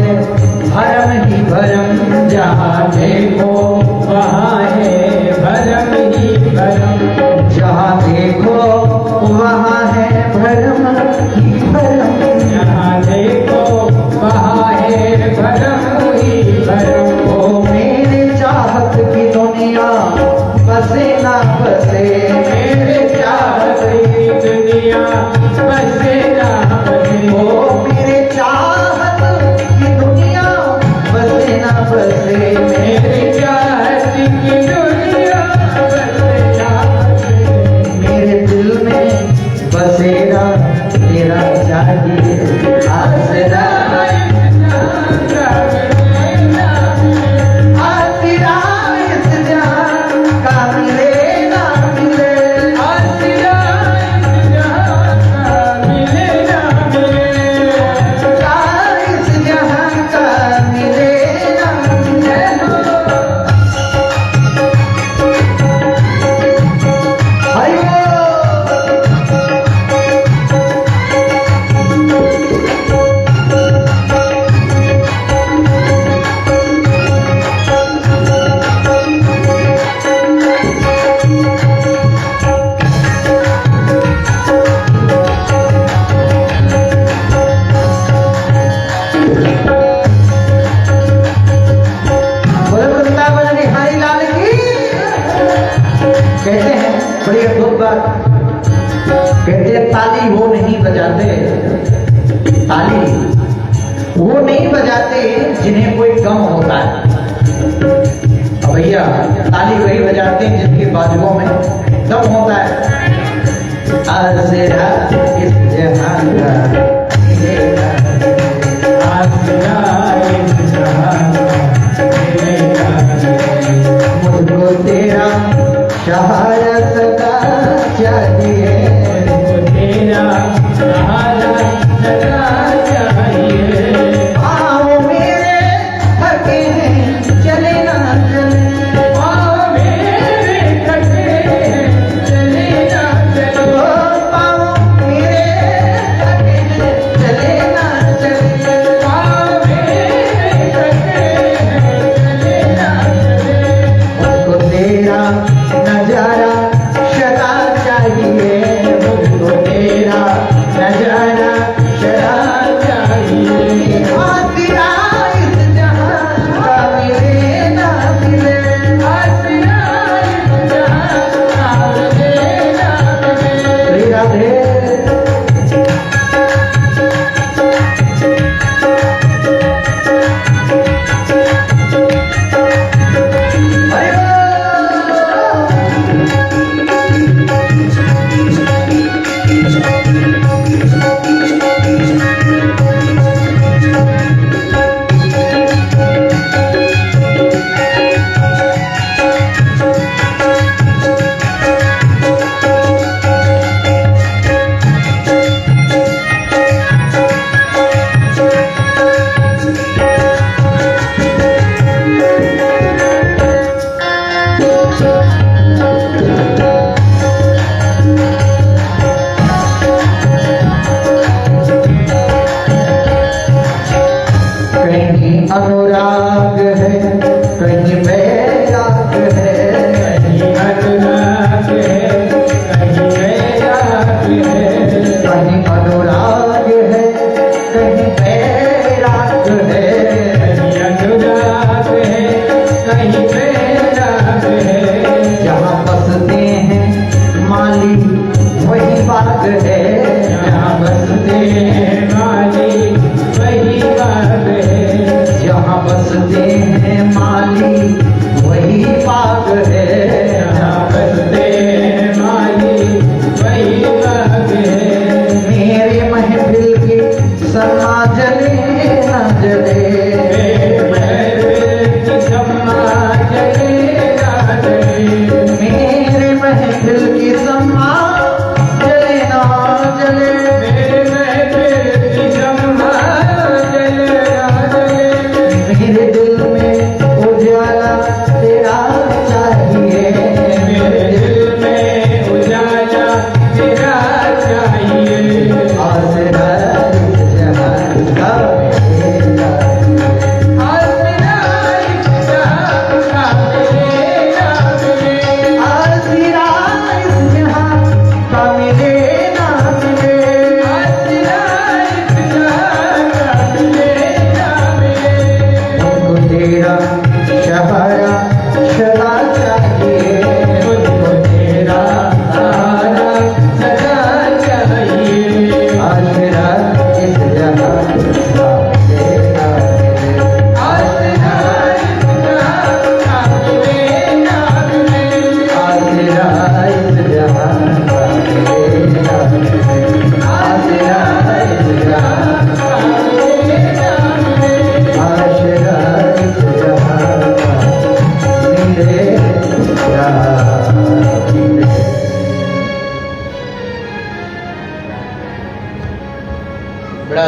भरम ही भरम। जहाँ देखो वहाँ है भरम ही भरम। जहाँ देखो वहाँ है भरम ही भरम। जहाँ देखो वहाँ है भरम ही भरम। ओ मेरे चाहत की दुनिया बसे ना बसे। मेरे चाहत की दुनिया बसे ना बसे। ओ मेरे चाहत की दुनिया बसे ना बसे। मेरे चाहत की दुनिया बसे ना बसे। मेरे दिल में बसेरा तेरा चाहिए आसरा। आसरा इस जहां का मिले ना मिले। आसरा इस जहां का मिले ना मिले। हरि बोले वृंदावन बिहारी लाल की। कहते हैं बड़ी अद्भुत बात। कहते हैं ताली वो नहीं बजाते, ताली वो नहीं बजाते जिन्हें कोई गम होता है। अब भैया ताली वही बजाते हैं जिनके बाजुओं में दम होता है। आसरा इस जहां का मिलेगा। मुझको तेरा सहारा सदा चाहिए। पाँव मेरे थके हैं चले ना चले। पाँव मेरे थके हैं चले ना चले। पाँव मेरे थके हैं चले ना चले। पाँव मेरे थके हैं चले ना चले। मुझको तेरा नजारा सदा चाहिए।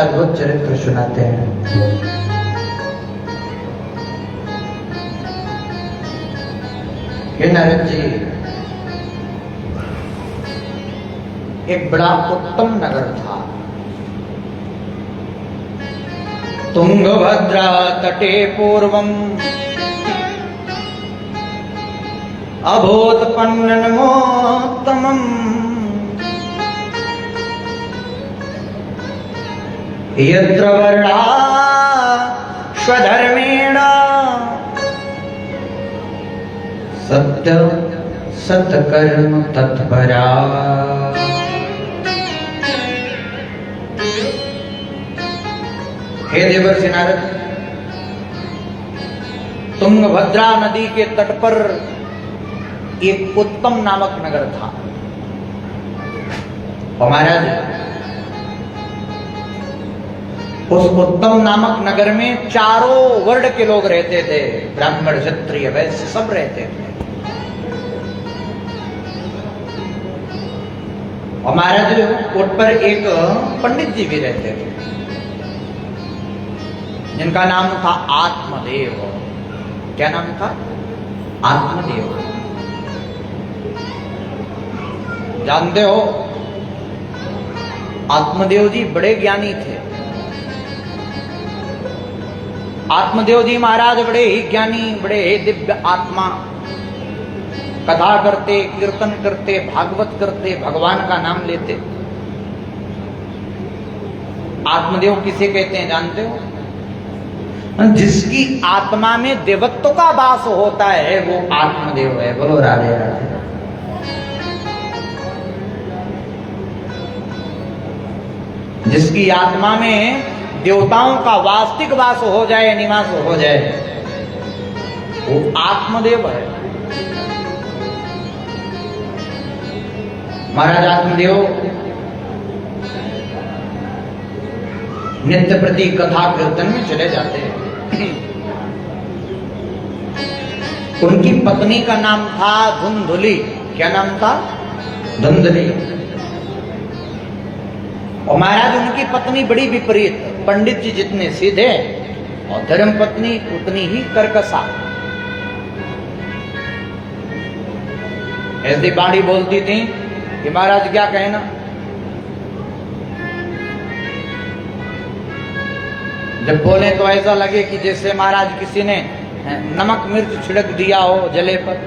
अद्भुत चरित्र सुनाते हैं। हे नारद जी, एक बड़ा उत्तम नगर था। तुंगभद्रा तटे पूर्वम अभूतपन्ननमोत्तमम् यत्र वर्णा स्वधर्मेण सत्य सत्कर्म तत्परा। हे देवर्षि नारद, तुंगभद्रा नदी के तट पर एक उत्तम नामक नगर था। और महाराज, उस उत्तम नामक नगर में चारों वर्ण के लोग रहते थे, ब्राह्मण क्षत्रिय वैश्य सब रहते थे। और महाराज, उस पर एक पंडित जी भी रहते थे जिनका नाम था आत्मदेव। क्या नाम था? आत्मदेव। जानते हो, आत्मदेव जी बड़े ज्ञानी थे। आत्मदेव जी महाराज बड़े ही ज्ञानी, बड़े ही दिव्य आत्मा। कथा करते, कीर्तन करते, भागवत करते, भगवान का नाम लेते। आत्मदेव किसे कहते हैं जानते हो? जिसकी आत्मा में देवत्व का वास होता है वो आत्मदेव है। बोलो राधे राधे। जिसकी आत्मा में देवताओं का वास्तविक वास हो जाए, निवास हो जाए, वो आत्मदेव है। महाराज आत्मदेव नित्य प्रति कथा कीर्तन में चले जाते हैं। उनकी पत्नी का नाम था धुंधुली। क्या नाम था? धुंधुली। और महाराज, उनकी पत्नी बड़ी विपरीत। पंडित जी जितने सीधे और धर्म पत्नी उतनी ही कर्कशा। ऐसी बाणी बोलती थी कि महाराज क्या कहना। जब बोले तो ऐसा लगे कि जैसे महाराज किसी ने नमक मिर्च छिड़क दिया हो जले पर,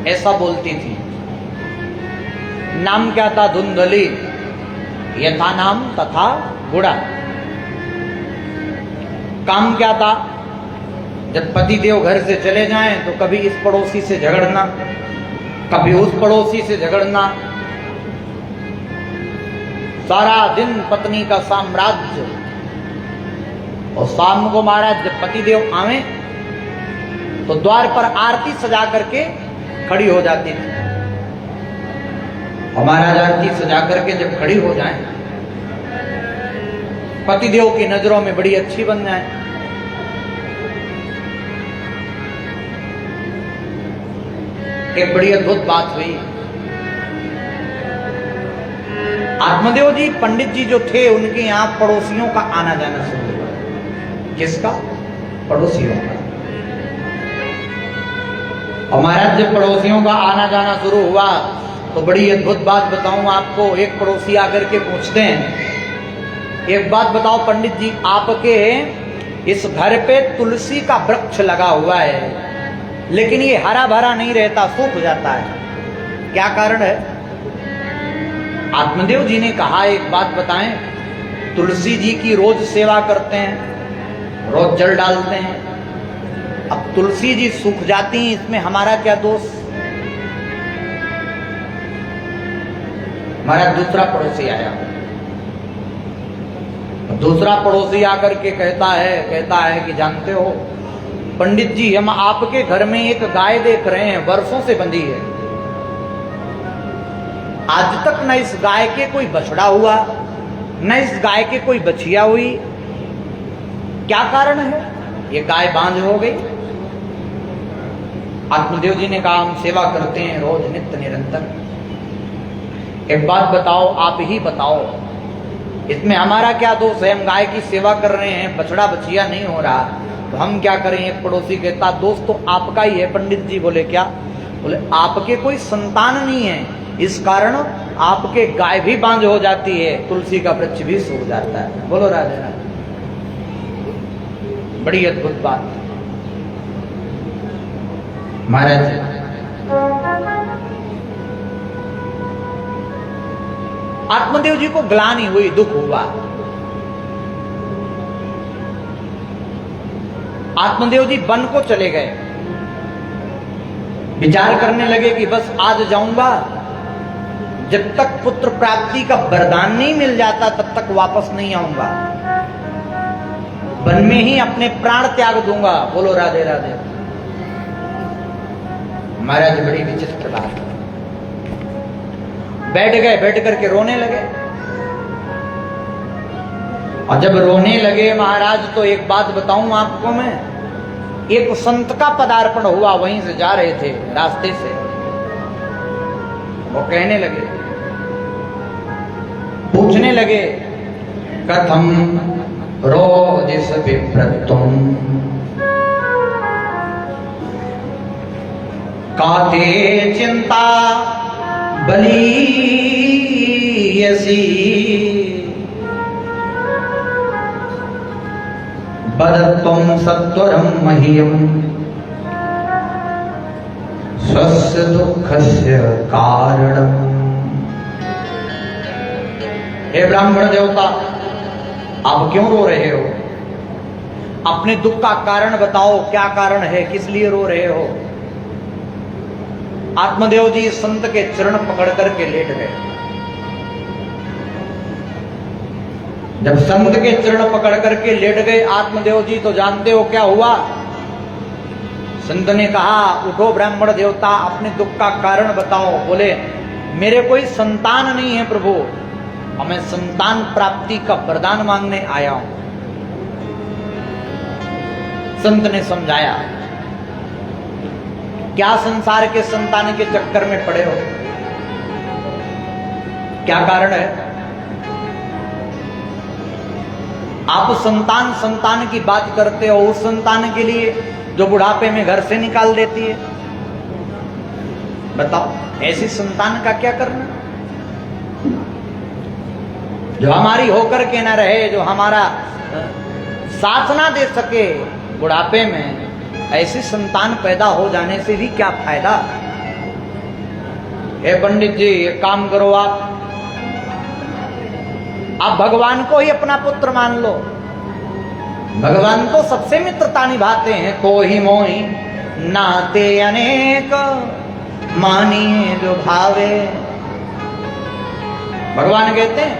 ऐसा बोलती थी। नाम क्या था? धुंधली। यथा नाम तथा गुड़ा। काम क्या था? जब पति देव घर से चले जाएं तो कभी इस पड़ोसी से झगड़ना, कभी उस पड़ोसी से झगड़ना। सारा दिन पत्नी का साम्राज्य। और शाम को महाराज जब पति देव आवे तो द्वार पर आरती सजा करके खड़ी हो जाती थी। और महाराज आरती सजा करके जब खड़ी हो जाए, पति देव की नजरों में बड़ी अच्छी बन जाए। एक बड़ी अद्भुत बात हुई। आत्मदेव जी, पंडित जी जो थे, उनके यहां पड़ोसियों का आना जाना शुरू हुआ। किसका? पड़ोसियों का। और महाराज जब पड़ोसियों का आना जाना शुरू हुआ तो बड़ी अद्भुत बात बताऊं आपको। एक पड़ोसी आकर के पूछते हैं, एक बात बताओ पंडित जी, आपके इस घर पे तुलसी का वृक्ष लगा हुआ है, लेकिन ये हरा भरा नहीं रहता, सूख जाता है, क्या कारण है? आत्मदेव जी ने कहा, एक बात बताएं, तुलसी जी की रोज सेवा करते हैं, रोज जल डालते हैं। अब तुलसी जी सूख जाती हैं, इसमें हमारा क्या दोष? हमारा दूसरा पड़ोसी आया। दूसरा पड़ोसी आकर के कहता है कि जानते हो पंडित जी, हम आपके घर में एक गाय देख रहे हैं, वर्षों से बंधी है। आज तक न इस गाय के कोई बछड़ा हुआ, न इस गाय के कोई बछिया हुई। क्या कारण है? ये गाय बांझ हो गई। आत्मदेव जी ने कहा, हम सेवा करते हैं रोज नित्य निरंतर। एक बात बताओ, आप ही बताओ, इसमें हमारा क्या दोष है? हम गाय की सेवा कर रहे हैं, बछड़ा बछिया नहीं हो रहा, तो हम क्या करें? एक पड़ोसी कहता दोस्त तो आपका ही है। पंडित जी बोले क्या? बोले आपके कोई संतान नहीं है, इस कारण आपके गाय भी बांझ हो जाती है, तुलसी का वृक्ष भी सूख जाता है। बोलो राधे राधे। बड़ी अद्भुत बात महाराज। आत्मदेव जी को ग्लानि हुई, दुख हुआ। आत्मदेव जी वन को चले गए, विचार करने लगे कि बस आज जाऊंगा, जब तक पुत्र प्राप्ति का वरदान नहीं मिल जाता तब तक वापस नहीं आऊंगा, वन में ही अपने प्राण त्याग दूंगा। बोलो राधे राधे। महाराज बड़ी विचित्र बात। बैठ गए, बैठ करके रोने लगे। और जब रोने लगे महाराज, तो एक बात बताऊं आपको मैं, एक संत का पदार्पण हुआ, वहीं से जा रहे थे रास्ते से। वो कहने लगे, पूछने लगे, कथम रोदिस विप्रतुम काते चिंता बलीयसी बदत्वं सत्वरं मह्यं स्वस्य दुःखस्य कारणम्। हे ब्राह्मण देवता, आप क्यों रो रहे हो? अपने दुख का कारण बताओ, क्या कारण है, किस लिए रो रहे हो? आत्मदेव जी संत के चरण पकड़ करके लेट गए। जब संत के चरण पकड़ करके लेट गए आत्मदेव जी, तो जानते हो क्या हुआ? संत ने कहा, उठो ब्राह्मण देवता, अपने दुख का कारण बताओ। बोले, मेरे कोई संतान नहीं है प्रभु, और मैं संतान प्राप्ति का वरदान मांगने आया हूं। संत ने समझाया, क्या संसार के संतान के चक्कर में पड़े हो? क्या कारण है? आप संतान संतान की बात करते हो, उस संतान के लिए जो बुढ़ापे में घर से निकाल देती है। बताओ, ऐसी संतान का क्या करना? जो हमारी होकर के न रहे, जो हमारा साथ ना दे सके बुढ़ापे में, ऐसी संतान पैदा हो जाने से भी क्या फायदा? हे पंडित जी, एक काम करो, आप भगवान को ही अपना पुत्र मान लो। भगवान तो सबसे मित्रता निभाते हैं। को ही मोहि नाते अनेक मानिए जो भावे। भगवान कहते हैं,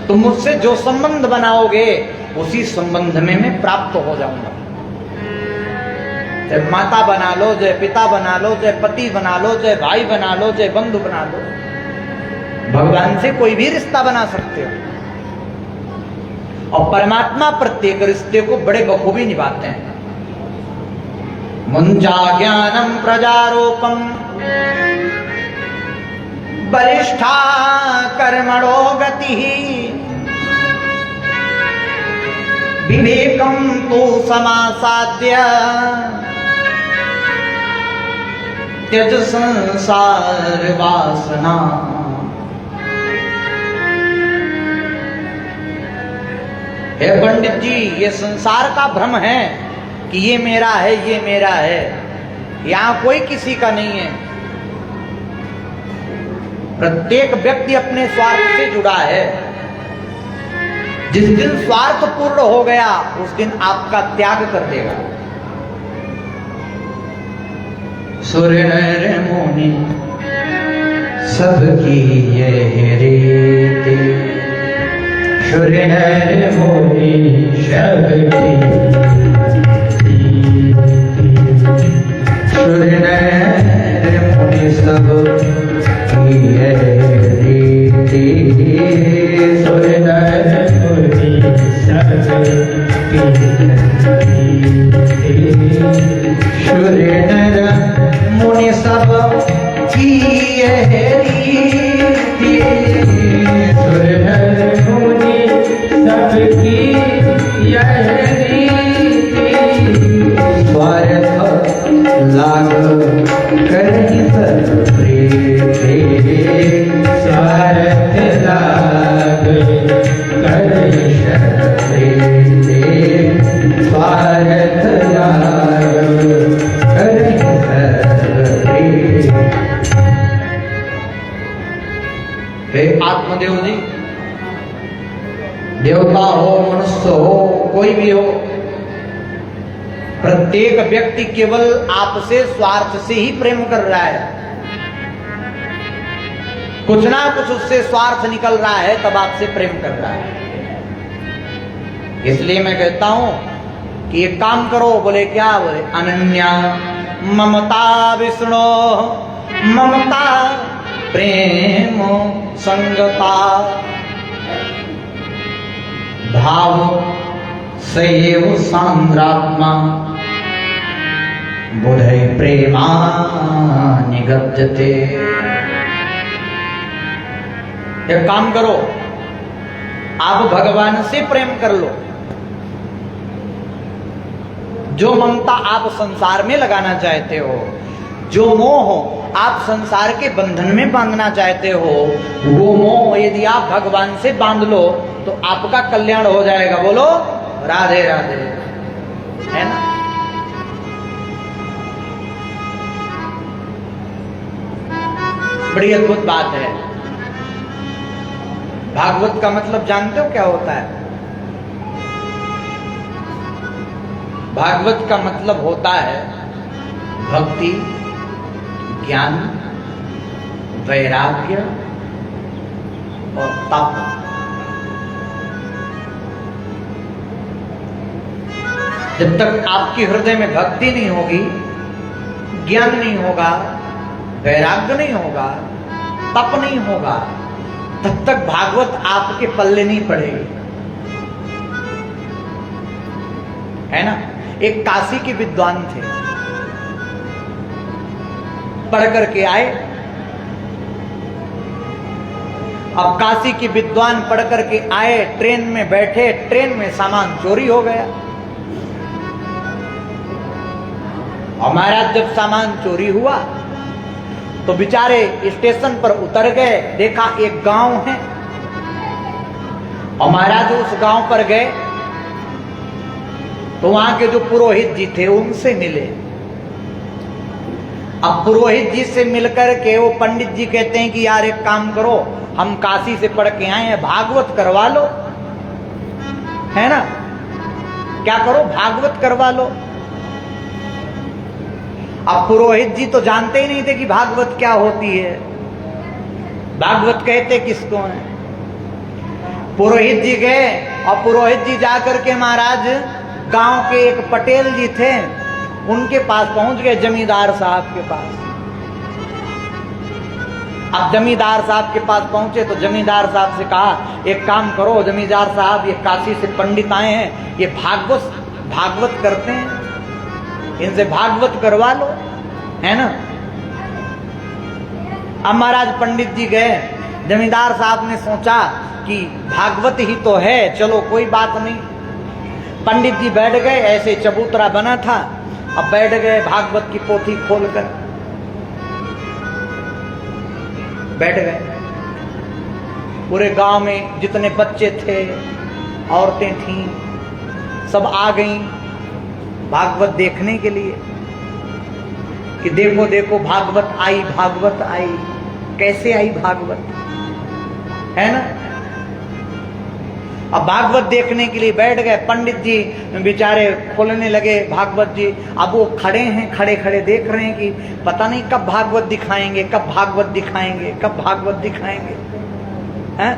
तुम मुझसे जो संबंध बनाओगे उसी संबंध में मैं प्राप्त हो जाऊंगा। चाहे माता बना लो, चाहे पिता बना लो, चाहे पति बना लो, चाहे भाई बना लो, चाहे बंधु बना लो, भगवान से कोई भी रिश्ता बना सकते हो। और परमात्मा प्रत्येक रिश्ते को बड़े बखूबी निभाते हैं। मुंजा ज्ञानम प्रजारोपम बलिष्ठा कर्मणो गति विवेकम तो समासाद्य त्यज संसार वासना। हे पंडित जी, ये संसार का भ्रम है कि ये मेरा है, ये मेरा है। यहां कोई किसी का नहीं है। प्रत्येक व्यक्ति अपने स्वार्थ से जुड़ा है। जिस दिन स्वार्थ पूर्ण हो गया, उस दिन आपका त्याग कर देगा। सूर्य नर मुनि सबकी यह रीति, सूर्य नर मुनि सबकी, सूर्य नर मुनि सबकी यह रीति, सूर्य नर मुनि सबकी, सूर्य नर मुनि सब की यह रीति, सूर्य नर हे आत्मदेव जी, देवता हो मनुष्य हो कोई भी हो, प्रत्येक व्यक्ति केवल आपसे स्वार्थ से ही प्रेम कर रहा है। कुछ ना कुछ उससे स्वार्थ निकल रहा है, तब आपसे प्रेम कर रहा है। इसलिए मैं कहता हूं कि एक काम करो। बोले क्या? बोले अनन्या ममता विष्णु ममता प्रेम संगता भाव सैव सांद्रात्मा बुधै प्रेमा निगद्यते। एक काम करो, आप भगवान से प्रेम कर लो। जो ममता आप संसार में लगाना चाहते हो, जो मोह आप संसार के बंधन में बांधना चाहते हो, वो मोह यदि आप भगवान से बांध लो तो आपका कल्याण हो जाएगा। बोलो राधे राधे, है ना? बड़ी अद्भुत बात है। भागवत का मतलब जानते हो क्या होता है? भागवत का मतलब होता है भक्ति, ज्ञान, वैराग्य और तप। जब तक आपके हृदय में भक्ति नहीं होगी, ज्ञान नहीं होगा, वैराग्य नहीं होगा, तप नहीं होगा, तब तक भागवत आपके पल्ले नहीं पड़ेगी, है ना? एक काशी के विद्वान थे, पढ़ करके आए। अब काशी के विद्वान पढ़ करके आए, ट्रेन में बैठे, ट्रेन में सामान चोरी हो गया। और महाराज जब सामान चोरी हुआ तो बेचारे स्टेशन पर उतर गए, देखा एक गांव है, और महाराज उस गांव पर गए तो वहां के जो पुरोहित जी थे उनसे मिले। अब पुरोहित जी से मिलकर के वो पंडित जी कहते हैं कि यार एक काम करो, हम काशी से पढ़ के आए हैं, भागवत करवा लो, है ना? क्या करो? भागवत करवा लो। अब पुरोहित जी तो जानते ही नहीं थे कि भागवत क्या होती है। भागवत कहते किसको है? पुरोहित जी गए और पुरोहित जी जाकर के महाराज गांव के एक पटेल जी थे, उनके पास पहुंच गए, जमींदार साहब के पास। अब जमींदार साहब के पास पहुंचे तो जमींदार साहब से कहा एक काम करो जमींदार साहब, ये काशी से पंडित आए हैं, ये भागवत करते हैं, इनसे भागवत करवा लो, है ना? अब महाराज पंडित जी गए, जमींदार साहब ने सोचा कि भागवत ही तो है, चलो कोई बात नहीं। पंडित जी बैठ गए, ऐसे चबूतरा बना था, अब बैठ गए, भागवत की पोथी खोलकर बैठ गए। पूरे गांव में जितने बच्चे थे, औरतें थीं, सब आ गईं भागवत देखने के लिए कि देखो देखो भागवत आई, भागवत आई। कैसे आई भागवत, है ना? अब भागवत देखने के लिए बैठ गए। पंडित जी बेचारे खोलने लगे भागवत जी। अब वो खड़े हैं, खड़े खड़े देख रहे हैं कि पता नहीं कब भागवत दिखाएंगे, कब भागवत दिखाएंगे, कब भागवत दिखाएंगे, हैं?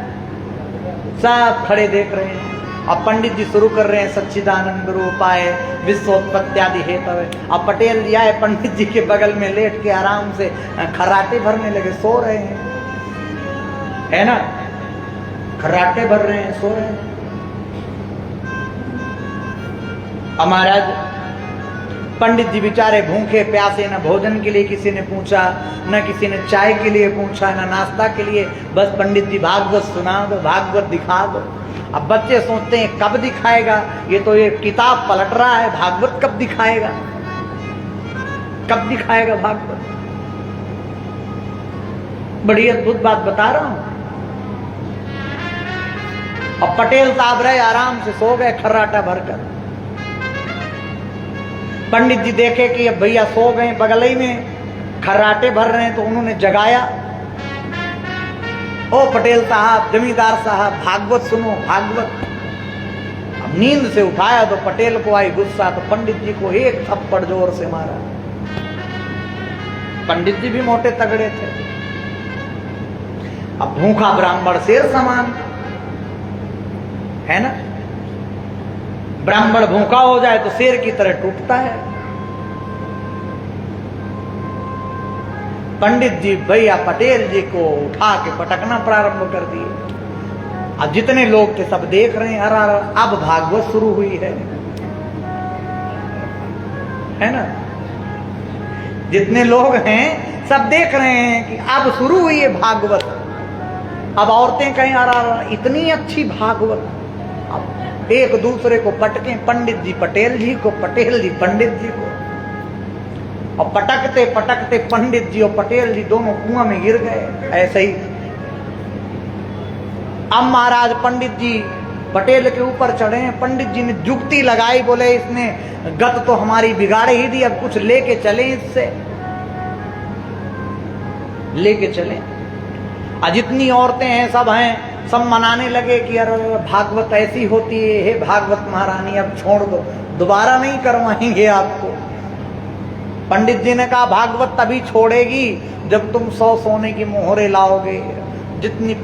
सब खड़े देख रहे हैं। अब पंडित जी शुरू कर रहे हैं, सच्चिदानंद रूपाय विश्वोत्पत्त्यादि हेतवे। अब पटेल जी आए, पंडित जी के बगल में लेट के आराम से खर्राटे भरने लगे, सो रहे हैं, है ना? खर्राटे भर रहे हैं, सो रहे हैं। अब महाराज पंडित जी बेचारे भूखे प्यासे, न भोजन के लिए किसी ने पूछा, न किसी ने चाय के लिए पूछा, न नाश्ता के लिए, बस पंडित जी भागवत सुना दो, भागवत दिखा दो। अब बच्चे सोचते हैं कब दिखाएगा, ये तो ये किताब पलट रहा है, भागवत कब दिखाएगा, कब दिखाएगा भागवत? बड़ी अद्भुत बात बता रहा हूं। अब पटेल साहब रहे, आराम से सो गए खर्राटा भरकर। पंडित जी देखे कि अब भैया सो गए, बगल ही में खर्राटे भर रहे हैं, तो उन्होंने जगाया। ओ पटेल साहब, जमींदार साहब, भागवत सुनो, भागवत। अब नींद से उठाया तो पटेल को आई गुस्सा, तो पंडित जी को एक थप्पड़ जोर से मारा। पंडित जी भी मोटे तगड़े थे। अब भूखा ब्राह्मण शेर समान है ना, ब्राह्मण भूखा हो जाए तो शेर की तरह टूटता है। पंडित जी भैया पटेल जी को उठा के पटकना प्रारंभ कर दिए। अब जितने लोग थे सब देख रहे हैं, अरे अब भागवत शुरू हुई है ना। जितने लोग हैं सब देख रहे हैं कि अब शुरू हुई है भागवत। अब औरतें कहें अरे इतनी अच्छी भागवत। अब एक दूसरे को पटके, पंडित जी पटेल जी को, पटेल जी पंडित जी को, और पटकते पटकते पंडित जी और पटेल जी दोनों कुआं में गिर गए। ऐसे ही अब महाराज पंडित जी पटेल के ऊपर चढ़े हैं। पंडित जी ने जुक्ति लगाई, बोले इसने गत तो हमारी बिगाड़ ही दी, अब कुछ लेके चले, इससे लेके चले। जितनी औरतें हैं सब हैं, सब मनाने लगे कि अरे भागवत ऐसी होती है, हे भागवत महारानी अब छोड़ दो, दोबारा नहीं करवाएंगे आपको। पंडित जी ने कहा भागवत तभी छोड़ेगी जब तुम 100 सोने की मोहरे लाओगे। जितनी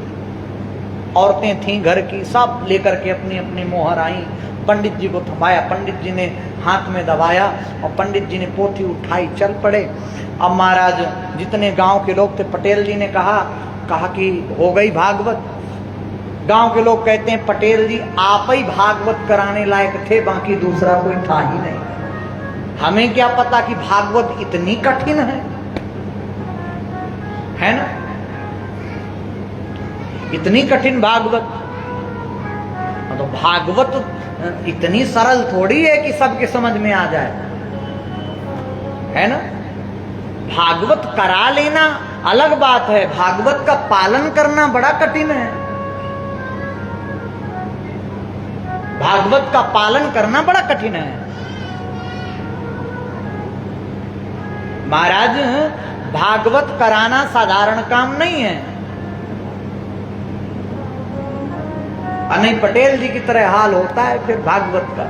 औरतें थीं घर की सब लेकर के अपनी अपनी मोहर आई, पंडित जी को थमाया। पंडित जी ने हाथ में दबाया और पंडित जी ने पोथी उठाई, चल पड़े। अब महाराज जितने गांव के लोग थे, पटेल जी ने कहा कि हो गई भागवत। गांव के लोग कहते हैं पटेल जी आप ही भागवत कराने लायक थे, बाकी दूसरा कोई था ही नहीं। हमें क्या पता कि भागवत इतनी कठिन है ना, इतनी कठिन भागवत। तो भागवत इतनी सरल थोड़ी है कि सबके समझ में आ जाए, है ना। भागवत करा लेना अलग बात है, भागवत का पालन करना बड़ा कठिन है। भागवत का पालन करना बड़ा कठिन है। महाराज भागवत कराना साधारण काम नहीं है। नहीं पटेल जी की तरह हाल होता है फिर भागवत का।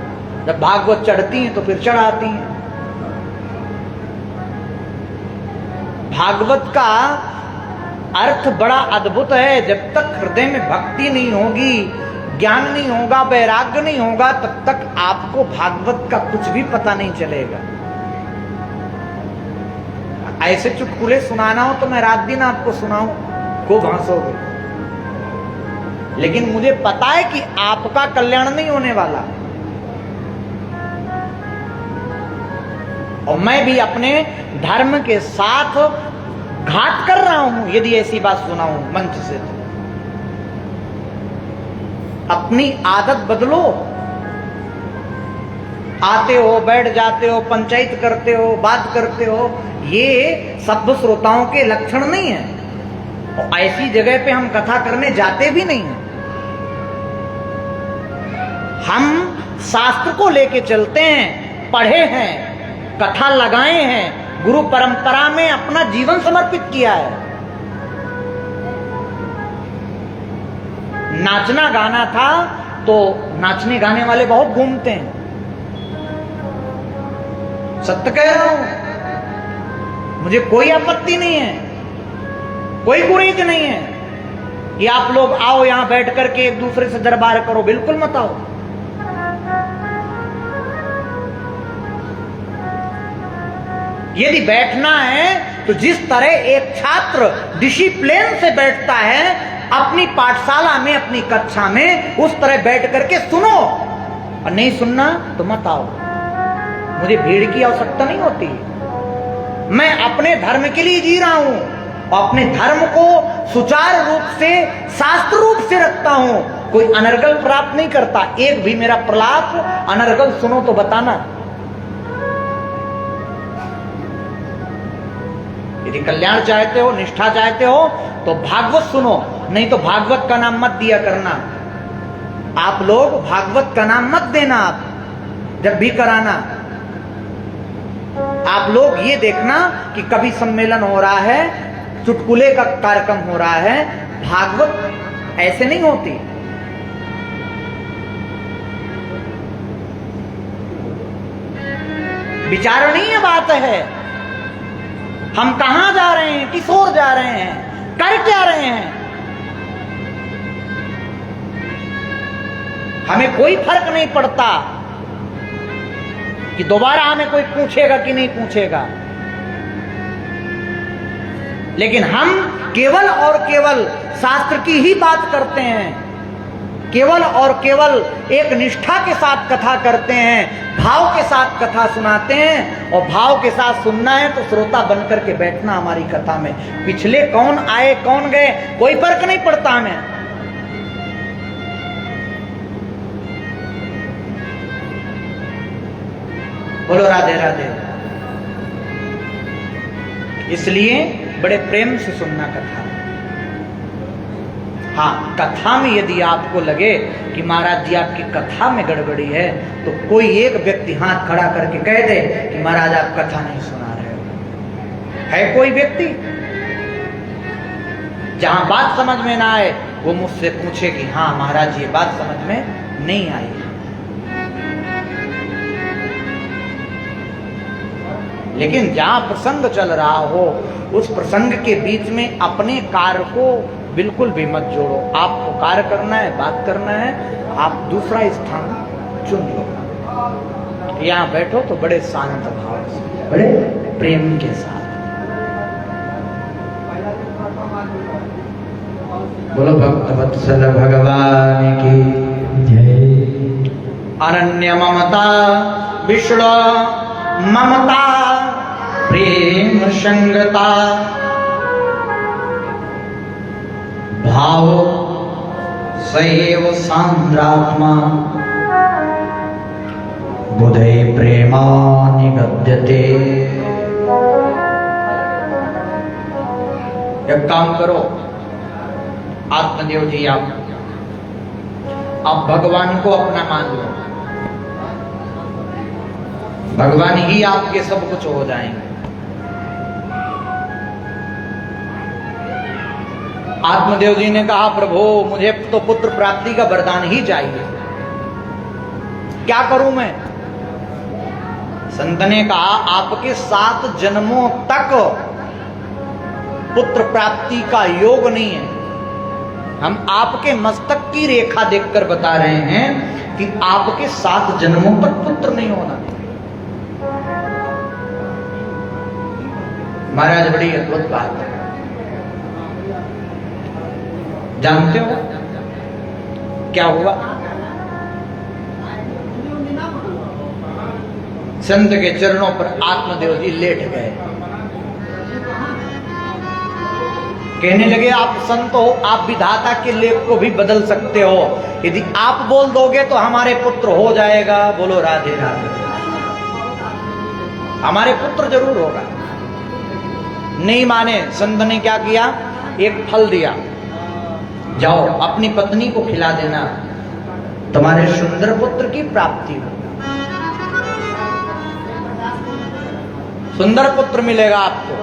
जब भागवत चढ़ती हैं तो फिर चढ़ाती हैं। भागवत का अर्थ बड़ा अद्भुत है। जब तक हृदय में भक्ति नहीं होगी, ज्ञान नहीं होगा, वैराग्य नहीं होगा, तब तक आपको भागवत का कुछ भी पता नहीं चलेगा। ऐसे चुटकुले सुनाना हो तो मैं रात दिन आपको सुनाऊं, खूब हंसोगे, लेकिन मुझे पता है कि आपका कल्याण नहीं होने वाला। और मैं भी अपने धर्म के साथ घात कर रहा हूं यदि ऐसी बात सुनाऊं मंच से। अपनी आदत बदलो। आते हो, बैठ जाते हो, पंचायत करते हो, बात करते हो, ये सभ्य श्रोताओं के लक्षण नहीं है। और ऐसी जगह पे हम कथा करने जाते भी नहीं हैं। हम शास्त्र को लेके चलते हैं, पढ़े हैं, कथा लगाए हैं, गुरु परंपरा में अपना जीवन समर्पित किया है। नाचना गाना था तो नाचने गाने वाले बहुत घूमते हैं, सत्य कह रहा हूं। मुझे कोई आपत्ति नहीं है, कोई गुरेज नहीं है कि आप लोग आओ यहां बैठ करके एक दूसरे से दरबार करो, बिल्कुल मत आओ। यदि बैठना है तो जिस तरह एक छात्र डिसिप्लिन से बैठता है अपनी पाठशाला में, अपनी कक्षा में, उस तरह बैठ करके सुनो। और नहीं सुनना तो मत आओ। मुझे भीड़ की आवश्यकता नहीं होती। मैं अपने धर्म के लिए जी रहा हूं और अपने धर्म को सुचारू रूप से, शास्त्र रूप से रखता हूं। कोई अनर्गल प्राप्त नहीं करता। एक भी मेरा प्रलाप अनर्गल सुनो तो बताना। यदि कल्याण चाहते हो, निष्ठा चाहते हो तो भागवत सुनो, नहीं तो भागवत का नाम मत दिया करना। आप लोग भागवत का नाम मत देना। आप जब भी कराना, आप लोग ये देखना कि कभी सम्मेलन हो रहा है चुटकुले का कार्यक्रम हो रहा है। भागवत ऐसे नहीं होती। विचारणीय बात है। हम कहां जा रहे हैं, किस ओर जा रहे हैं, कर क्या रहे हैं, हमें कोई फर्क नहीं पड़ता कि दोबारा हमें कोई पूछेगा कि नहीं पूछेगा। लेकिन हम केवल और केवल शास्त्र की ही बात करते हैं, केवल और केवल एक निष्ठा के साथ कथा करते हैं, भाव के साथ कथा सुनाते हैं। और भाव के साथ सुनना है तो श्रोता बनकर के बैठना हमारी कथा में। पिछले कौन आए कौन गए कोई फर्क नहीं पड़ता हमें। बोलो राधे राधे। इसलिए बड़े प्रेम से सुनना कथा। हाँ, कथा में यदि आपको लगे कि महाराज जी आपकी कथा में गड़बड़ी है तो कोई एक व्यक्ति हाथ खड़ा करके कह दे कि महाराज आप कथा नहीं सुना रहे हो। है कोई व्यक्ति? जहां बात समझ में ना आए वो मुझसे पूछे कि हाँ महाराज ये बात समझ में नहीं आई। लेकिन जहां प्रसंग चल रहा हो उस प्रसंग के बीच में अपने कार्य को बिल्कुल भी मत जोड़ो। आपको कार्य करना है, बात करना है, आप दूसरा स्थान चुन लो। यहां बैठो तो बड़े शांत भाव से, बड़े प्रेम के साथ। बोलो भक्त वत्सल भगवान की जय। अनन्य ममता विष्णु ममता प्रेम संगता भाव सैव सांद्रात्मा बुधे प्रेमा निगद्यते। एक काम करो आत्मदेव जी, आप भगवान को अपना मान लो। भगवान ही आपके सब कुछ हो जाएंगे। आत्मदेव जी ने कहा प्रभु मुझे तो पुत्र प्राप्ति का वरदान ही चाहिए, क्या करूं मैं? संत ने कहा आपके 7 जन्मों तक पुत्र प्राप्ति का योग नहीं है। हम आपके मस्तक की रेखा देखकर बता रहे हैं कि आपके 7 जन्मों तक पुत्र नहीं होना। महाराज बड़ी अद्भुत बात है। जानते हो क्या हुआ? संत के चरणों पर आत्मदेव जी लेट गए। कहने लगे आप संत हो, आप विधाता के लेख को भी बदल सकते हो। यदि आप बोल दोगे तो हमारे पुत्र हो जाएगा। बोलो राधे राधे। हमारे पुत्र जरूर होगा। नहीं माने, संत ने क्या किया? एक फल दिया, जाओ अपनी पत्नी को खिला देना, तुम्हारे सुंदर पुत्र की प्राप्ति हो, सुंदर पुत्र मिलेगा आपको।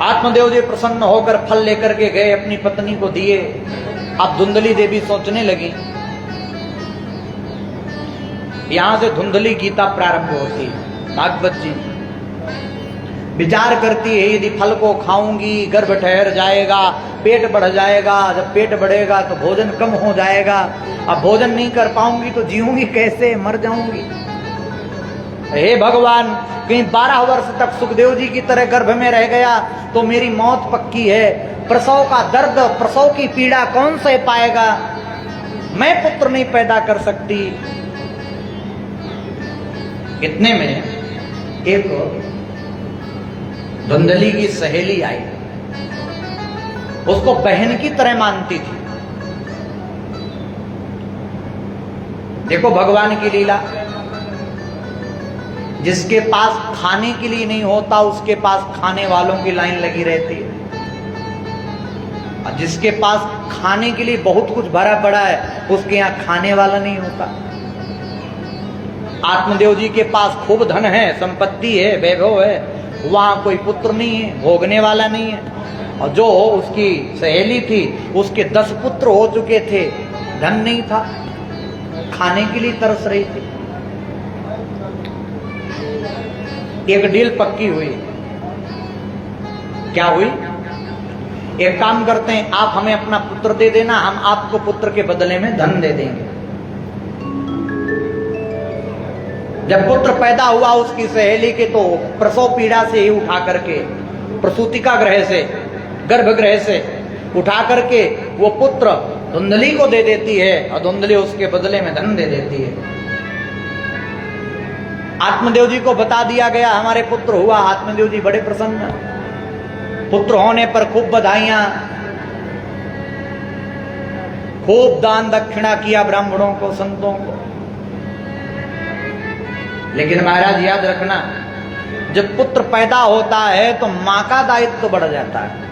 आत्मदेव जी प्रसन्न होकर फल लेकर के गए, अपनी पत्नी को दिए। अब धुंधली देवी सोचने लगी। यहां से धुंधली गीता प्रारंभ होती है। भागवत जी विचार करती है यदि फल को खाऊंगी गर्भ ठहर जाएगा, पेट बढ़ जाएगा, जब पेट बढ़ेगा तो भोजन कम हो जाएगा, अब भोजन नहीं कर पाऊंगी तो जीऊंगी कैसे, मर जाऊंगी। हे भगवान, कहीं 12 वर्ष तक सुखदेव जी की तरह गर्भ में रह गया तो मेरी मौत पक्की है। प्रसव का दर्द, प्रसव की पीड़ा कौन सह पाएगा? मैं पुत्र नहीं पैदा कर सकती। इतने में एक धुंधली की सहेली आई, उसको बहन की तरह मानती थी। देखो भगवान की लीला, जिसके पास खाने के लिए नहीं होता उसके पास खाने वालों की लाइन लगी रहती है, और जिसके पास खाने के लिए बहुत कुछ भरा पड़ा है उसके यहाँ खाने वाला नहीं होता। आत्मदेव जी के पास खूब धन है, संपत्ति है, वैभव है, वहां कोई पुत्र नहीं है, भोगने वाला नहीं है। और जो उसकी सहेली थी उसके 10 पुत्र हो चुके थे, धन नहीं था, खाने के लिए तरस रही थी। एक डील पक्की हुई। क्या हुई? एक काम करते हैं, आप हमें अपना पुत्र दे देना, हम आपको पुत्र के बदले में धन दे देंगे। जब पुत्र पैदा हुआ उसकी सहेली के, तो प्रसव पीड़ा से ही उठा करके, प्रसूतिका गृह से, गर्भगृह से उठा करके वो पुत्र धुंधली को दे देती है और धुंधली उसके बदले में धन दे देती है। आत्मदेव जी को बता दिया गया हमारे पुत्र हुआ। आत्मदेव जी बड़े प्रसन्न, पुत्र होने पर खूब बधाइयां, खूब दान दक्षिणा किया ब्राह्मणों को, संतों को। लेकिन महाराज याद रखना, जब पुत्र पैदा होता है तो मां का दायित्व बढ़ जाता है।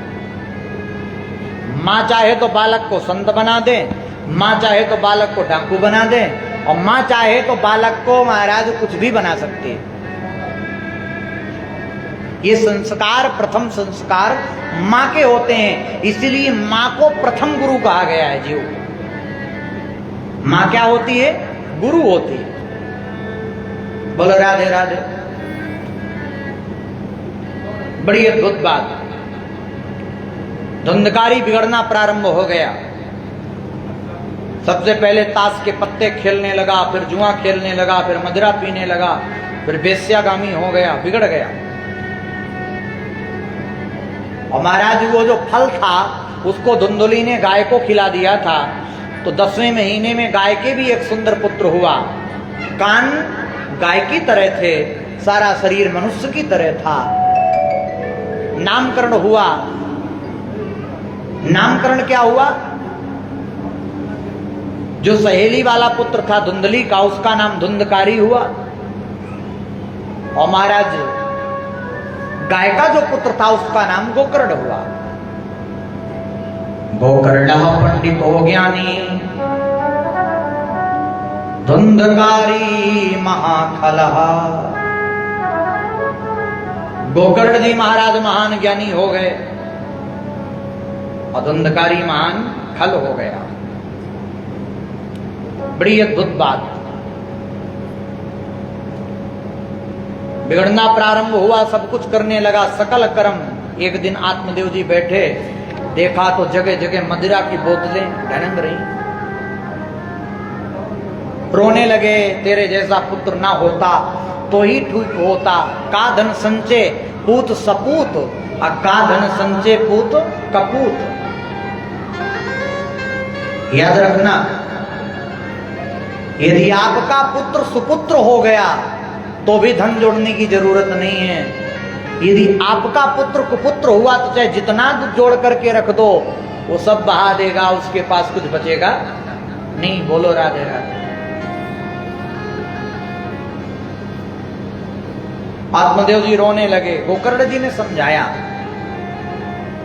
मां चाहे तो बालक को संत बना दे, मां चाहे तो बालक को डाकू बना दे, और मां चाहे तो बालक को महाराज कुछ भी बना सकती है। ये संस्कार, प्रथम संस्कार मां के होते हैं, इसीलिए मां को प्रथम गुरु कहा गया है जीव। मां क्या होती है? गुरु होती है। बोलो राधे राधे। बड़ी अद्भुत बात। धुंधकारी बिगड़ना प्रारंभ हो गया। सबसे पहले ताश के पत्ते खेलने लगा, फिर जुआ खेलने लगा, फिर मदिरा पीने लगा, फिर वेश्यागामी हो गया, बिगड़ गया। और महाराज वो जो फल था उसको धुंधली ने गाय को खिला दिया था, तो 10वें महीने में गाय के भी एक सुंदर पुत्र हुआ। कान गाय की तरह थे, सारा शरीर मनुष्य की तरह था। नामकरण हुआ। नामकरण क्या हुआ? जो सहेली वाला पुत्र था धुंधली का, उसका नाम धुंधकारी हुआ। और महाराज गाय का जो पुत्र था उसका नाम गोकर्ण हुआ। गोकर्ण पंडितो ज्ञानी धुंधकारी महाखलः। गोकर्ण जी महाराज महान ज्ञानी हो गए और धुंधकारी महान खल हो गया। बड़ी अद्भुत बात। बिगड़ना प्रारंभ हुआ, सब कुछ करने लगा, सकल कर्म। एक दिन आत्मदेव जी बैठे, देखा तो जगह जगह मदिरा की बोतलें ढनक रही। रोने लगे, तेरे जैसा पुत्र ना होता तो ही ठीक होता। का धन संचय पूत सपूत, और का धन संचय पूत कपूत। याद रखना, यदि आपका पुत्र सुपुत्र हो गया तो भी धन जोड़ने की जरूरत नहीं है। यदि आपका पुत्र कुपुत्र हुआ तो चाहे जितना जोड़ करके रख दो, वो सब बहा देगा, उसके पास कुछ बचेगा नहीं। बोलो राधे राधे। आत्मदेव जी रोने लगे। गोकर्ण जी ने समझाया,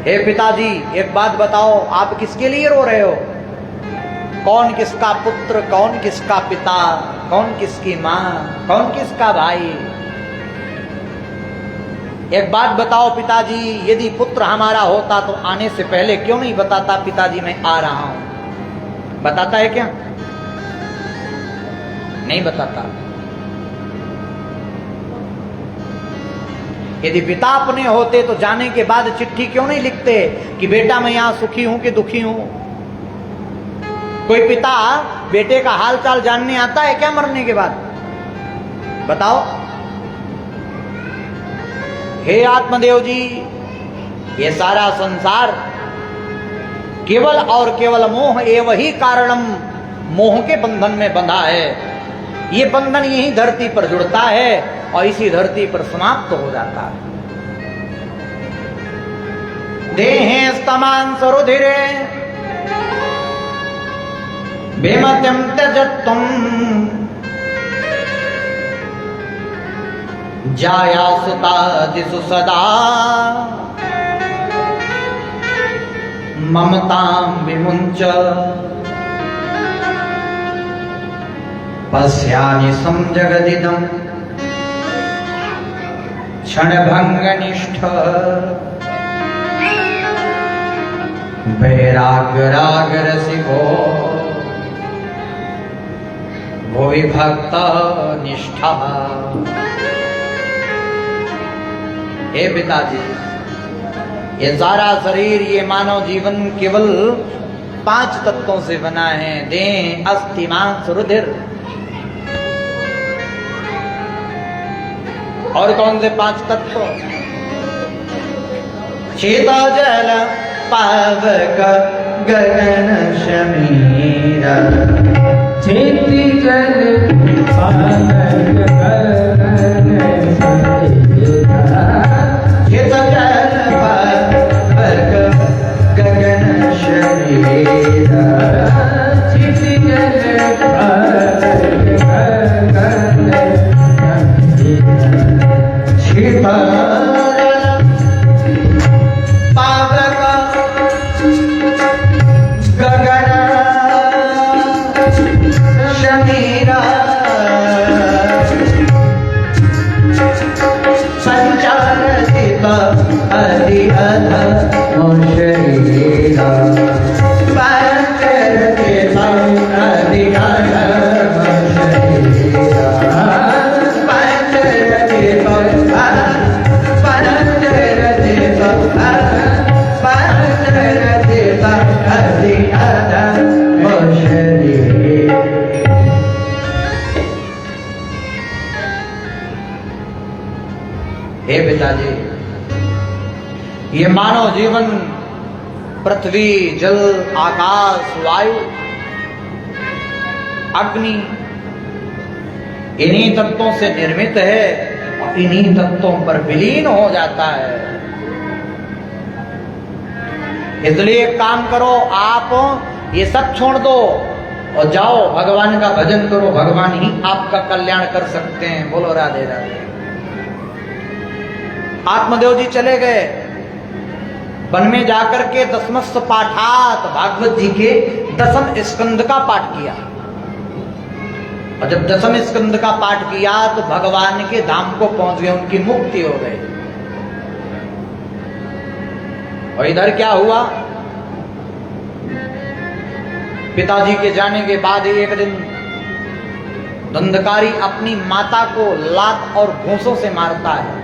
हे पिताजी एक बात बताओ, आप किसके लिए रो रहे हो? कौन किसका पुत्र, कौन किसका पिता, कौन किसकी मां, कौन किसका भाई? एक बात बताओ पिताजी, यदि पुत्र हमारा होता तो आने से पहले क्यों नहीं बताता पिताजी मैं आ रहा हूं? बताता है क्या? नहीं बताता। यदि पिता अपने होते तो जाने के बाद चिट्ठी क्यों नहीं लिखते कि बेटा मैं यहां सुखी हूं कि दुखी हूं? कोई पिता बेटे का हाल चाल जानने आता है क्या मरने के बाद? बताओ। हे आत्मदेव जी, ये सारा संसार केवल और केवल मोह एवं ही कारणम, मोह के बंधन में बंधा है। ये बंधन यही धरती पर जुड़ता है और इसी धरती पर समाप्त हो जाता है। देहे स्तमान सरुधिरे बेमत्यम त्यजत्वम जाया सुता दिसु सदा ममतां विमुंच पश्यामि समजगदिदं क्षणभंग निष्ठ वैराग राग रसिको भुवि भक्त निष्ठा। हे पिताजी, ये सारा शरीर, ये मानव जीवन केवल 5 तत्वों से बना है। देह, अस्थि, मांस, रुधिर। और कौन से 5 तत्व? शीत जल पावक गगन समीर। चेती जल पावक गगन समीर। शीत जल पावक गगन समीर। चेती जल पावक गगन समीर। हे पिताजी, ये मानव जीवन पृथ्वी, जल, आकाश, वायु, अग्नि, इन्हीं तत्वों से निर्मित है और इन्हीं तत्वों पर विलीन हो जाता है। इसलिए एक काम करो, आप ये सब छोड़ दो और जाओ भगवान का भजन करो। भगवान ही आपका कल्याण कर सकते हैं। बोलो राधे राधे। आत्मदेव जी चले गए वन में जाकर के दसमस्त पाठात भागवत जी के 10वें स्कंद का पाठ किया। और जब 10वें स्कंद का पाठ किया तो भगवान के धाम को पहुंच गए, उनकी मुक्ति हो गई। और इधर क्या हुआ? पिताजी के जाने के बाद ही एक दिन धुंधकारी अपनी माता को लात और घूंसों से मारता है।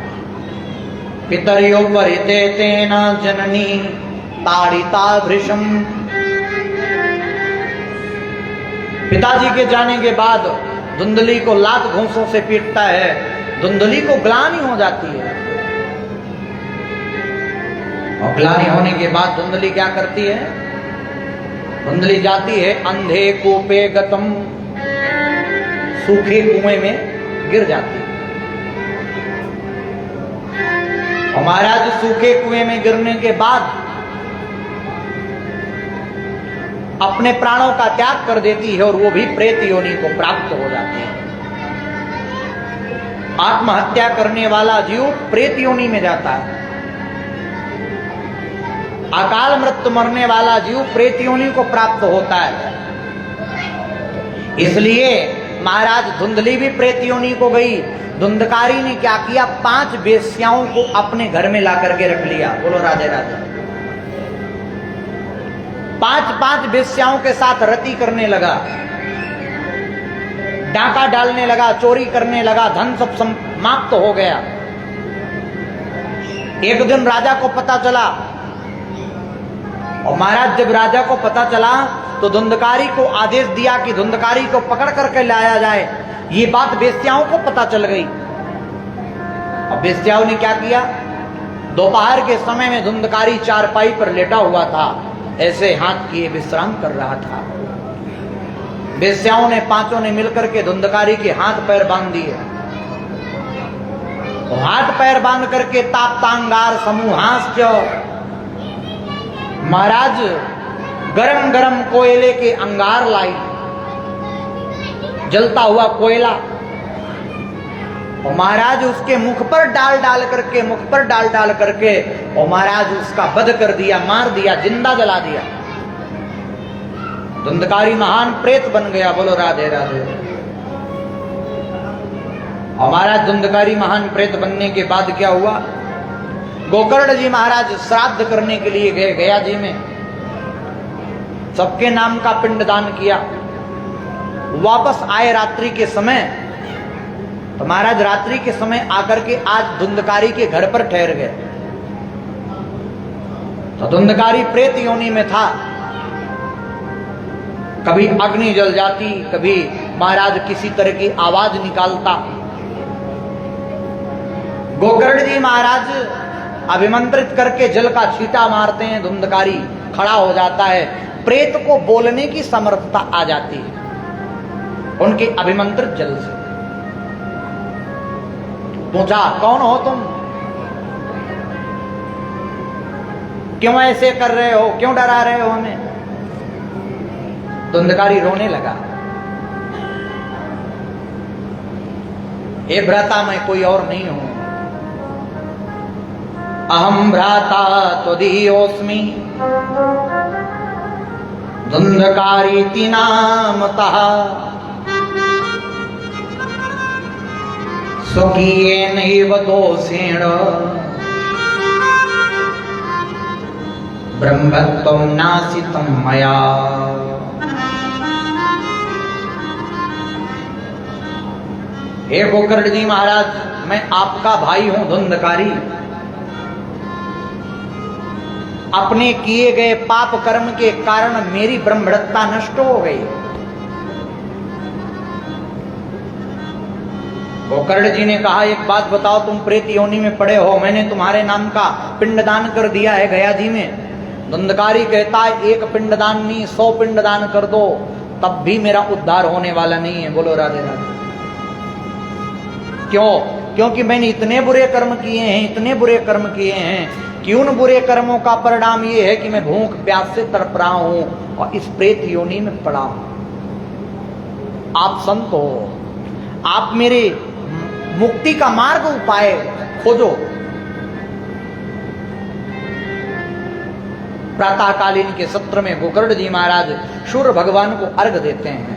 पितर्यो वरिते तेन जननी ताड़िता भृशम। पिताजी के जाने के बाद धुंधली को लात घूंसों से पीटता है। धुंधली को ग्लानि हो जाती है और ग्लानि होने के बाद धुंधली क्या करती है? धुंधली जाती है अंधे कूपे गतम, सूखे कुएं में गिर जाती है। और महाराज सूखे कुएं में गिरने के बाद अपने प्राणों का त्याग कर देती है और वो भी प्रेत योनि को प्राप्त हो जाती है। आत्महत्या करने वाला जीव प्रेत योनि में जाता है। अकाल मृत्यु मरने वाला जीव प्रेत योनि को प्राप्त होता है। इसलिए महाराज धुंधली भी प्रेत योनि को गई। धुंधकारी ने क्या किया? 5 वेश्याओं को अपने घर में ला करके रख लिया। बोलो राधे राधे। 5 वेश्याओं के साथ रति करने लगा, डाका डालने लगा, चोरी करने लगा, धन सब समाप्त हो गया। एक दिन राजा को पता चला और महाराज जब राजा को पता चला तो धुंधकारी को आदेश दिया कि धुंधकारी को पकड़ करके लाया जाए। ये बात वेश्याओं को पता चल गई और वेश्याओं ने क्या किया? दोपहर के समय में धुंधकारी चारपाई पर लेटा हुआ था, ऐसे हाथ किए विश्राम कर रहा था। वेश्याओं ने 5 ने मिलकर के धुंधकारी के हाथ पैर बांध दिए। हाथ पैर बांध करके ताप्तांगार समूहाश्च, महाराज गरम गरम कोयले के अंगार लाई, जलता हुआ कोयला, और महाराज उसके मुख पर डाल डाल करके और महाराज उसका वध कर दिया, मार दिया, जिंदा जला दिया। धुंधकारी महान प्रेत बन गया। बोलो राधे राधे। हमारा धुंधकारी महान प्रेत बनने के बाद क्या हुआ, गोकर्ण जी महाराज श्राद्ध करने के लिए गए गया जी में, सबके नाम का पिंडदान किया। वापस आए रात्रि के समय, तो महाराज रात्रि के समय आकर के आज धुंधकारी के घर पर ठहर गए। तो धुंधकारी प्रेत योनि में था, कभी अग्नि जल जाती, कभी महाराज किसी तरह की आवाज निकालता। गोकर्ण जी महाराज अभिमंत्रित करके जल का छींटा मारते हैं, धुंधकारी खड़ा हो जाता है, प्रेत को बोलने की समर्थता आ जाती है उनके अभिमंत्रित जल से। पूछा, कौन हो तुम, क्यों ऐसे कर रहे हो, क्यों डरा रहे हो हमें? धुंधकारी रोने लगा, हे भ्राता मैं कोई और नहीं हूं, अहम भ्राता त्वदीयोऽस्मि धुंधकारीति नामतः स्वकीयेनैव दोषेण ब्रह्मत्वं नासितं मया। हे गोकर्ण जी महाराज, मैं आपका भाई हूं धुंधकारी। अपने किए गए पाप कर्म के कारण मेरी ब्रह्मणत्ता नष्ट हो गई। गोकर्ण जी ने कहा, एक बात बताओ, तुम प्रेत योनि में पड़े हो, मैंने तुम्हारे नाम का पिंडदान कर दिया है गया जी में। धुंधकारी कहता है, एक पिंडदान नहीं 100 पिंडदान कर दो, तब भी मेरा उद्धार होने वाला नहीं है। बोलो राधे राधे। क्यों? क्योंकि मैंने इतने बुरे कर्म किए हैं, इतने बुरे कर्म किए हैं कि उन बुरे कर्मों का परिणाम ये है कि मैं भूख प्यास से तड़प रहा हूं और इस प्रेत योनि में पड़ा हूं। आप संत हो, आप मेरे मुक्ति का मार्ग उपाय खोजो। प्रातःकालीन के सत्र में गोकर्ण जी महाराज सूर्य भगवान को अर्घ देते हैं।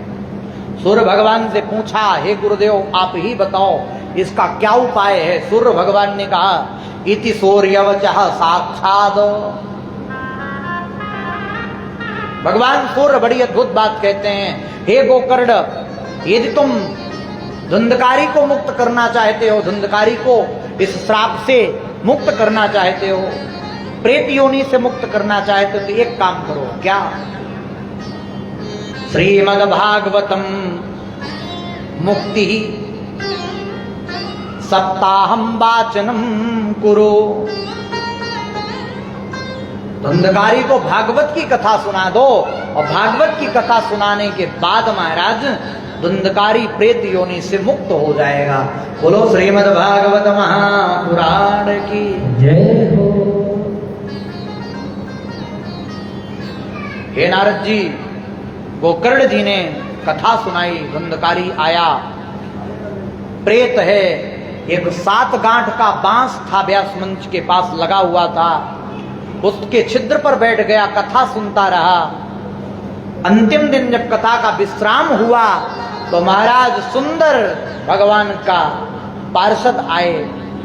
सूर्य भगवान से पूछा, हे गुरुदेव आप ही बताओ इसका क्या उपाय है? सूर्य भगवान ने कहा, इति सूर्यवचः साक्षात्। भगवान सूर्य बड़ी अद्भुत बात कहते हैं, हे गोकर्ण, यदि तुम धुंधकारी को मुक्त करना चाहते हो, धुंधकारी को इस श्राप से मुक्त करना चाहते हो, प्रेत योनि से मुक्त करना चाहते हो, तो एक काम करो। क्या? श्रीमद्भागवतम मुक्ति सप्ताहम वाचनम कुरु। धुंधकारी को भागवत की कथा सुना दो, और भागवत की कथा सुनाने के बाद महाराज धुंधकारी प्रेत योनि से मुक्त हो जाएगा। बोलो श्रीमद्भागवत महापुराण की जय हो। हे नारद जी, गोकर्ण जी ने कथा सुनाई, धुंधकारी आया, प्रेत है, एक 7 गांठ का बांस था व्यास मंच के पास लगा हुआ था, उसके छिद्र पर बैठ गया, कथा सुनता रहा। अंतिम दिन जब कथा का विश्राम हुआ तो महाराज सुंदर भगवान का पार्षद आए,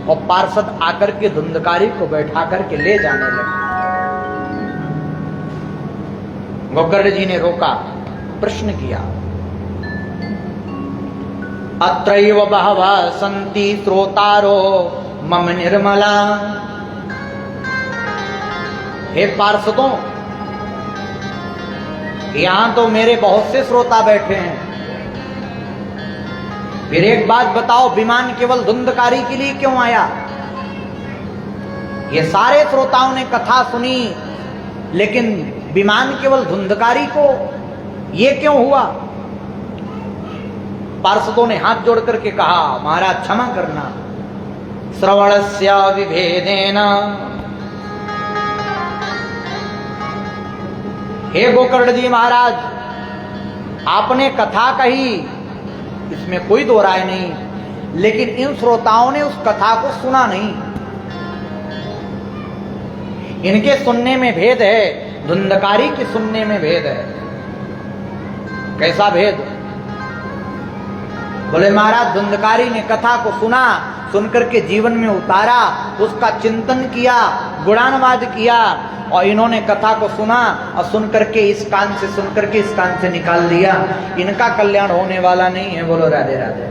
और पार्षद आकर के धुंधकारी को बैठा करके ले जाने लगे। गोकर्ण जी ने रोका, प्रश्न किया, अत्रैव बहवः सन्ति श्रोतारो मम निर्मला। हे पार्षदों, यहां तो मेरे बहुत से श्रोता बैठे हैं, फिर एक बात बताओ, विमान केवल धुंधकारी के लिए क्यों आया? ये सारे श्रोताओं ने कथा सुनी, लेकिन विमान केवल धुंधकारी को, ये क्यों हुआ? पार्षदों ने हाथ जोड़ करके कहा, महाराज क्षमा करना, श्रवणस्य विभेदेन। हे गोकर्ण जी महाराज, आपने कथा कही, इसमें कोई दो राय नहीं, लेकिन इन श्रोताओं ने उस कथा को सुना नहीं। इनके सुनने में भेद है, धुंधकारी के सुनने में भेद है। कैसा भेद? बोले महाराज धुंधकारी ने कथा को सुना, सुनकर के जीवन में उतारा, उसका चिंतन किया, गुणानुवाद किया, और इन्होंने कथा को सुना और सुनकर के इस कान से सुनकर के इस कान से निकाल दिया। इनका कल्याण होने वाला नहीं है। बोलो राधे राधे।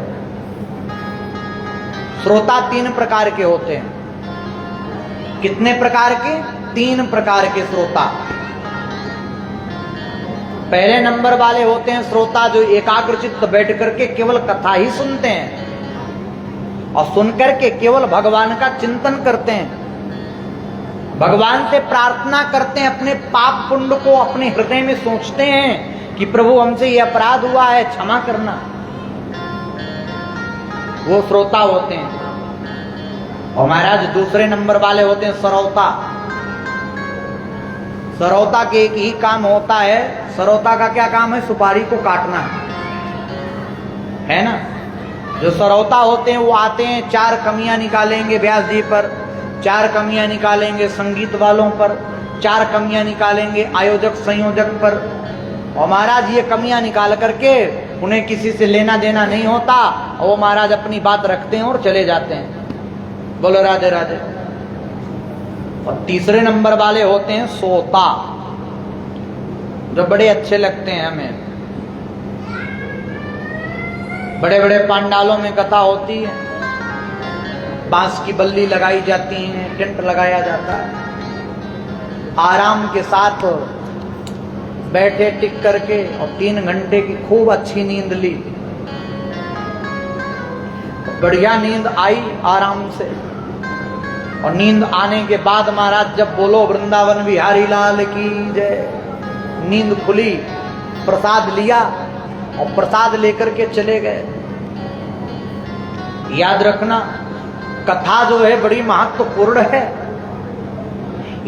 श्रोता 3 प्रकार के होते हैं। कितने प्रकार के? 3 प्रकार के श्रोता। पहले नंबर वाले होते हैं श्रोता जो एकाग्रचित्त बैठ करके केवल कथा ही सुनते हैं और सुनकर के केवल भगवान का चिंतन करते हैं, भगवान से प्रार्थना करते हैं, अपने पाप पुण्य को अपने हृदय में सोचते हैं कि प्रभु हमसे ये अपराध हुआ है, क्षमा करना। वो श्रोता होते हैं। और महाराज दूसरे नंबर वाले होते हैं सरौता। सरौता के एक ही काम होता है। सरौता का क्या काम है? सुपारी को काटना है ना। जो सरौता होते हैं वो आते हैं, 4 कमियां निकालेंगे व्यास जी पर, 4 कमियां निकालेंगे संगीत वालों पर, 4 कमियां निकालेंगे आयोजक संयोजक पर। और महाराज ये कमियां निकाल करके उन्हें किसी से लेना देना नहीं होता, और वो महाराज अपनी बात रखते हैं और चले जाते हैं। बोलो राधे राधे। और तीसरे नंबर वाले होते हैं सोता, जो बड़े अच्छे लगते हैं हमें। बड़े बड़े पंडालों में कथा होती है, बांस की बल्ली लगाई जाती है, टेंट लगाया जाता है, आराम के साथ बैठे टिक करके और 3 घंटे की खूब अच्छी नींद ली, बढ़िया नींद आई आराम से। और नींद आने के बाद महाराज जब बोलो वृंदावन बिहारी लाल की जय, नींद खुली, प्रसाद लिया और प्रसाद लेकर के चले गए। याद रखना कथा जो है बड़ी महत्वपूर्ण है।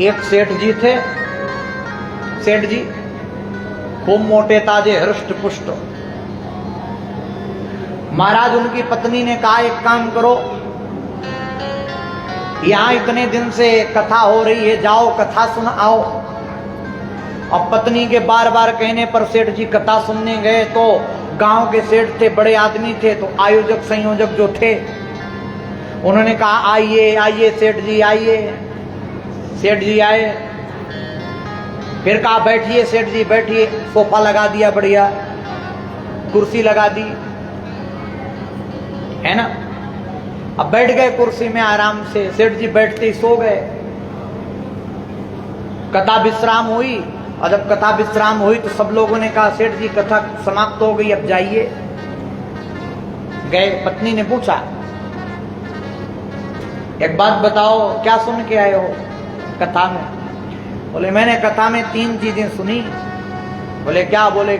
एक सेठ जी थे, सेठ जी खूब मोटे ताजे हृष्ट पुष्ट। महाराज उनकी पत्नी ने कहा एक काम करो, यहां इतने दिन से कथा हो रही है, जाओ कथा सुन आओ। और पत्नी के बार बार कहने पर सेठ जी कथा सुनने गए। तो गांव के सेठ थे, बड़े आदमी थे, तो आयोजक संयोजक जो थे उन्होंने कहा आइए आइए सेठ जी आइए। सेठ जी आए, फिर कहा बैठिए सेठ जी बैठिए। सोफा लगा दिया, बढ़िया कुर्सी लगा दी, है ना। अब बैठ गए कुर्सी में आराम से। सेठ जी बैठते ही सो गए। कथा विश्राम हुई, और जब कथा विश्राम हुई तो सब लोगों ने कहा सेठ जी कथा समाप्त हो गई, अब जाइए। गए, पत्नी ने पूछा एक बात बताओ क्या सुन के आए हो कथा में? बोले मैंने कथा में 3 चीजें सुनी। बोले क्या? बोले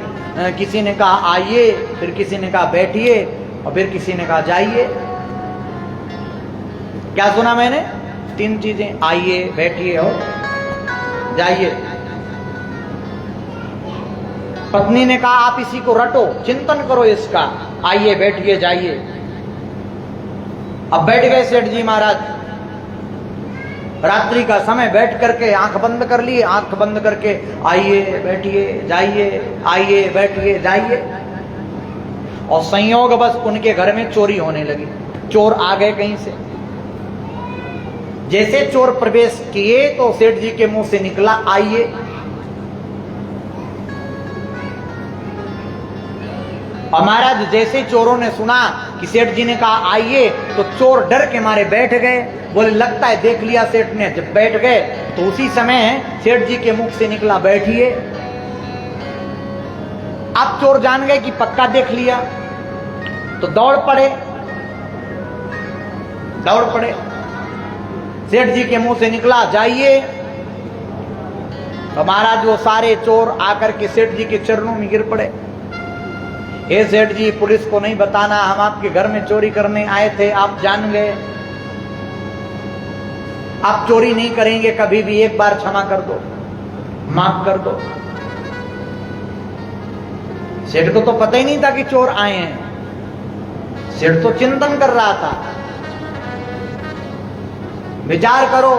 किसी ने कहा आइए, फिर किसी ने कहा बैठिए, और फिर किसी ने कहा जाइए। क्या सुना मैंने? 3 चीजें, आइए, बैठिए और जाइए। पत्नी ने कहा आप इसी को रटो, चिंतन करो इसका, आइए बैठिए जाइए। अब बैठ गए सेठ जी महाराज। रात्रि का समय बैठ करके आंख बंद कर लिए, आंख बंद करके आइए बैठिए जाइए, आइए बैठिए जाइए। और संयोग बस उनके घर में चोरी होने लगी। चोर आ गए कहीं से। जैसे चोर प्रवेश किए तो सेठ जी के मुंह से निकला आइए। और महाराज जैसे चोरों ने सुना कि सेठ जी ने कहा आइए, तो चोर डर के मारे बैठ गए। बोले लगता है देख लिया सेठ ने। जब बैठ गए तो उसी समय सेठ जी के मुख से निकला बैठिए। अब चोर जान गए कि पक्का देख लिया, तो दौड़ पड़े। सेठ जी के मुंह से निकला जाइए। तो महाराज वो सारे चोर आकर के सेठ जी के चरणों में गिर पड़े। हे सेठ जी, पुलिस को नहीं बताना, हम आपके घर में चोरी करने आए थे, आप जान गए, आप चोरी नहीं करेंगे कभी भी, एक बार क्षमा कर दो, माफ कर दो। सेठ को तो पता ही नहीं था कि चोर आए हैं। सेठ तो चिंतन कर रहा था। विचार करो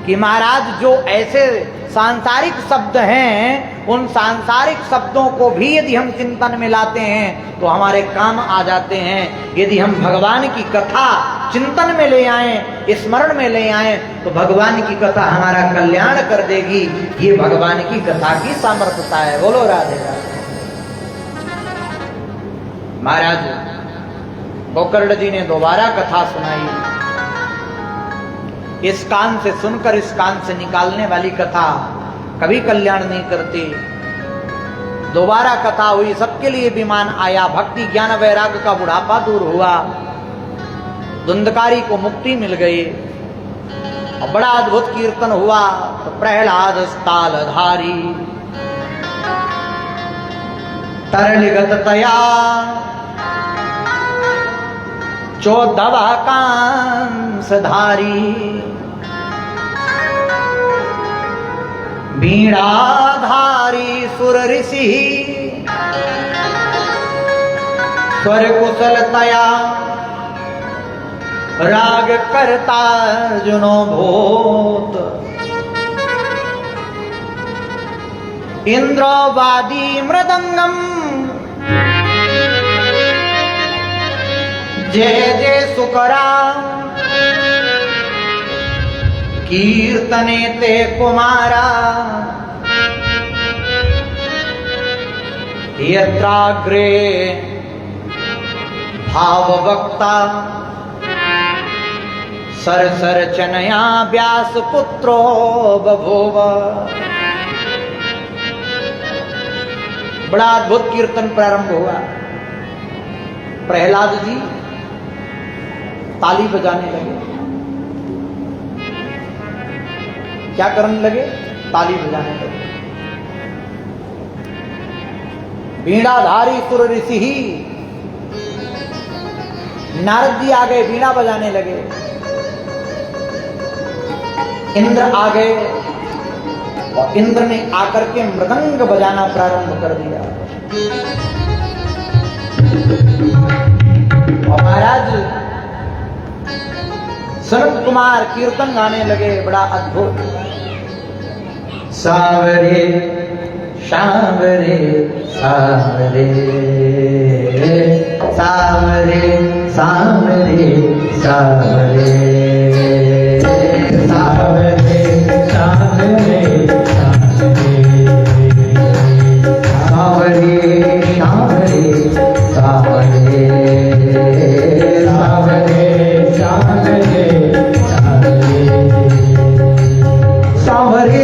कि महाराज जो ऐसे सांसारिक शब्द हैं, उन सांसारिक शब्दों को भी यदि हम चिंतन में लाते हैं तो हमारे काम आ जाते हैं। यदि हम भगवान की कथा चिंतन में ले आए, स्मरण में ले आए, तो भगवान की कथा हमारा कल्याण कर देगी। ये भगवान की कथा की सामर्थ्यता है। बोलो राधे राधे। महाराज गोकर्ण जी ने दोबारा कथा सुनाई। इस कान से सुनकर इस कान से निकालने वाली कथा कभी कल्याण नहीं करती। दोबारा कथा हुई, सबके लिए विमान आया, भक्ति ज्ञान वैराग्य का बुढ़ापा दूर हुआ, धुंधकारी को मुक्ति मिल गई और बड़ा अद्भुत कीर्तन हुआ। तो प्रहलाद स्थालधारी तरलिगत तया चौदवा कांसधारी वीणाधारी सुर ऋषि स्वर कुशलतया राग करता जुनो भूत इंद्रवादी मृदंगम जय जय सुकरा कीर्तने ते कुमारा यत्राग्रे भाववक्ता सरसरचनया व्यास पुत्रो बभूव। बड़ा अद्भुत कीर्तन प्रारंभ हुआ। प्रहलाद जी ताली बजाने लगे। क्या करने लगे? ताली बजाने लगे। वीणाधारी सुर ऋषि ही, नारद जी आ गए, वीणा बजाने लगे। इंद्र आ गए और इंद्र ने आकर के मृदंग बजाना प्रारंभ कर दिया। और महाराज सनत कुमार कीर्तन गाने लगे। बड़ा अद्भुत। सावरे सावरे सावरे सावरे सावरे सावरे सावरे सावरे सावरे सावरे सावरे सावरे सावरे सावरे सावरे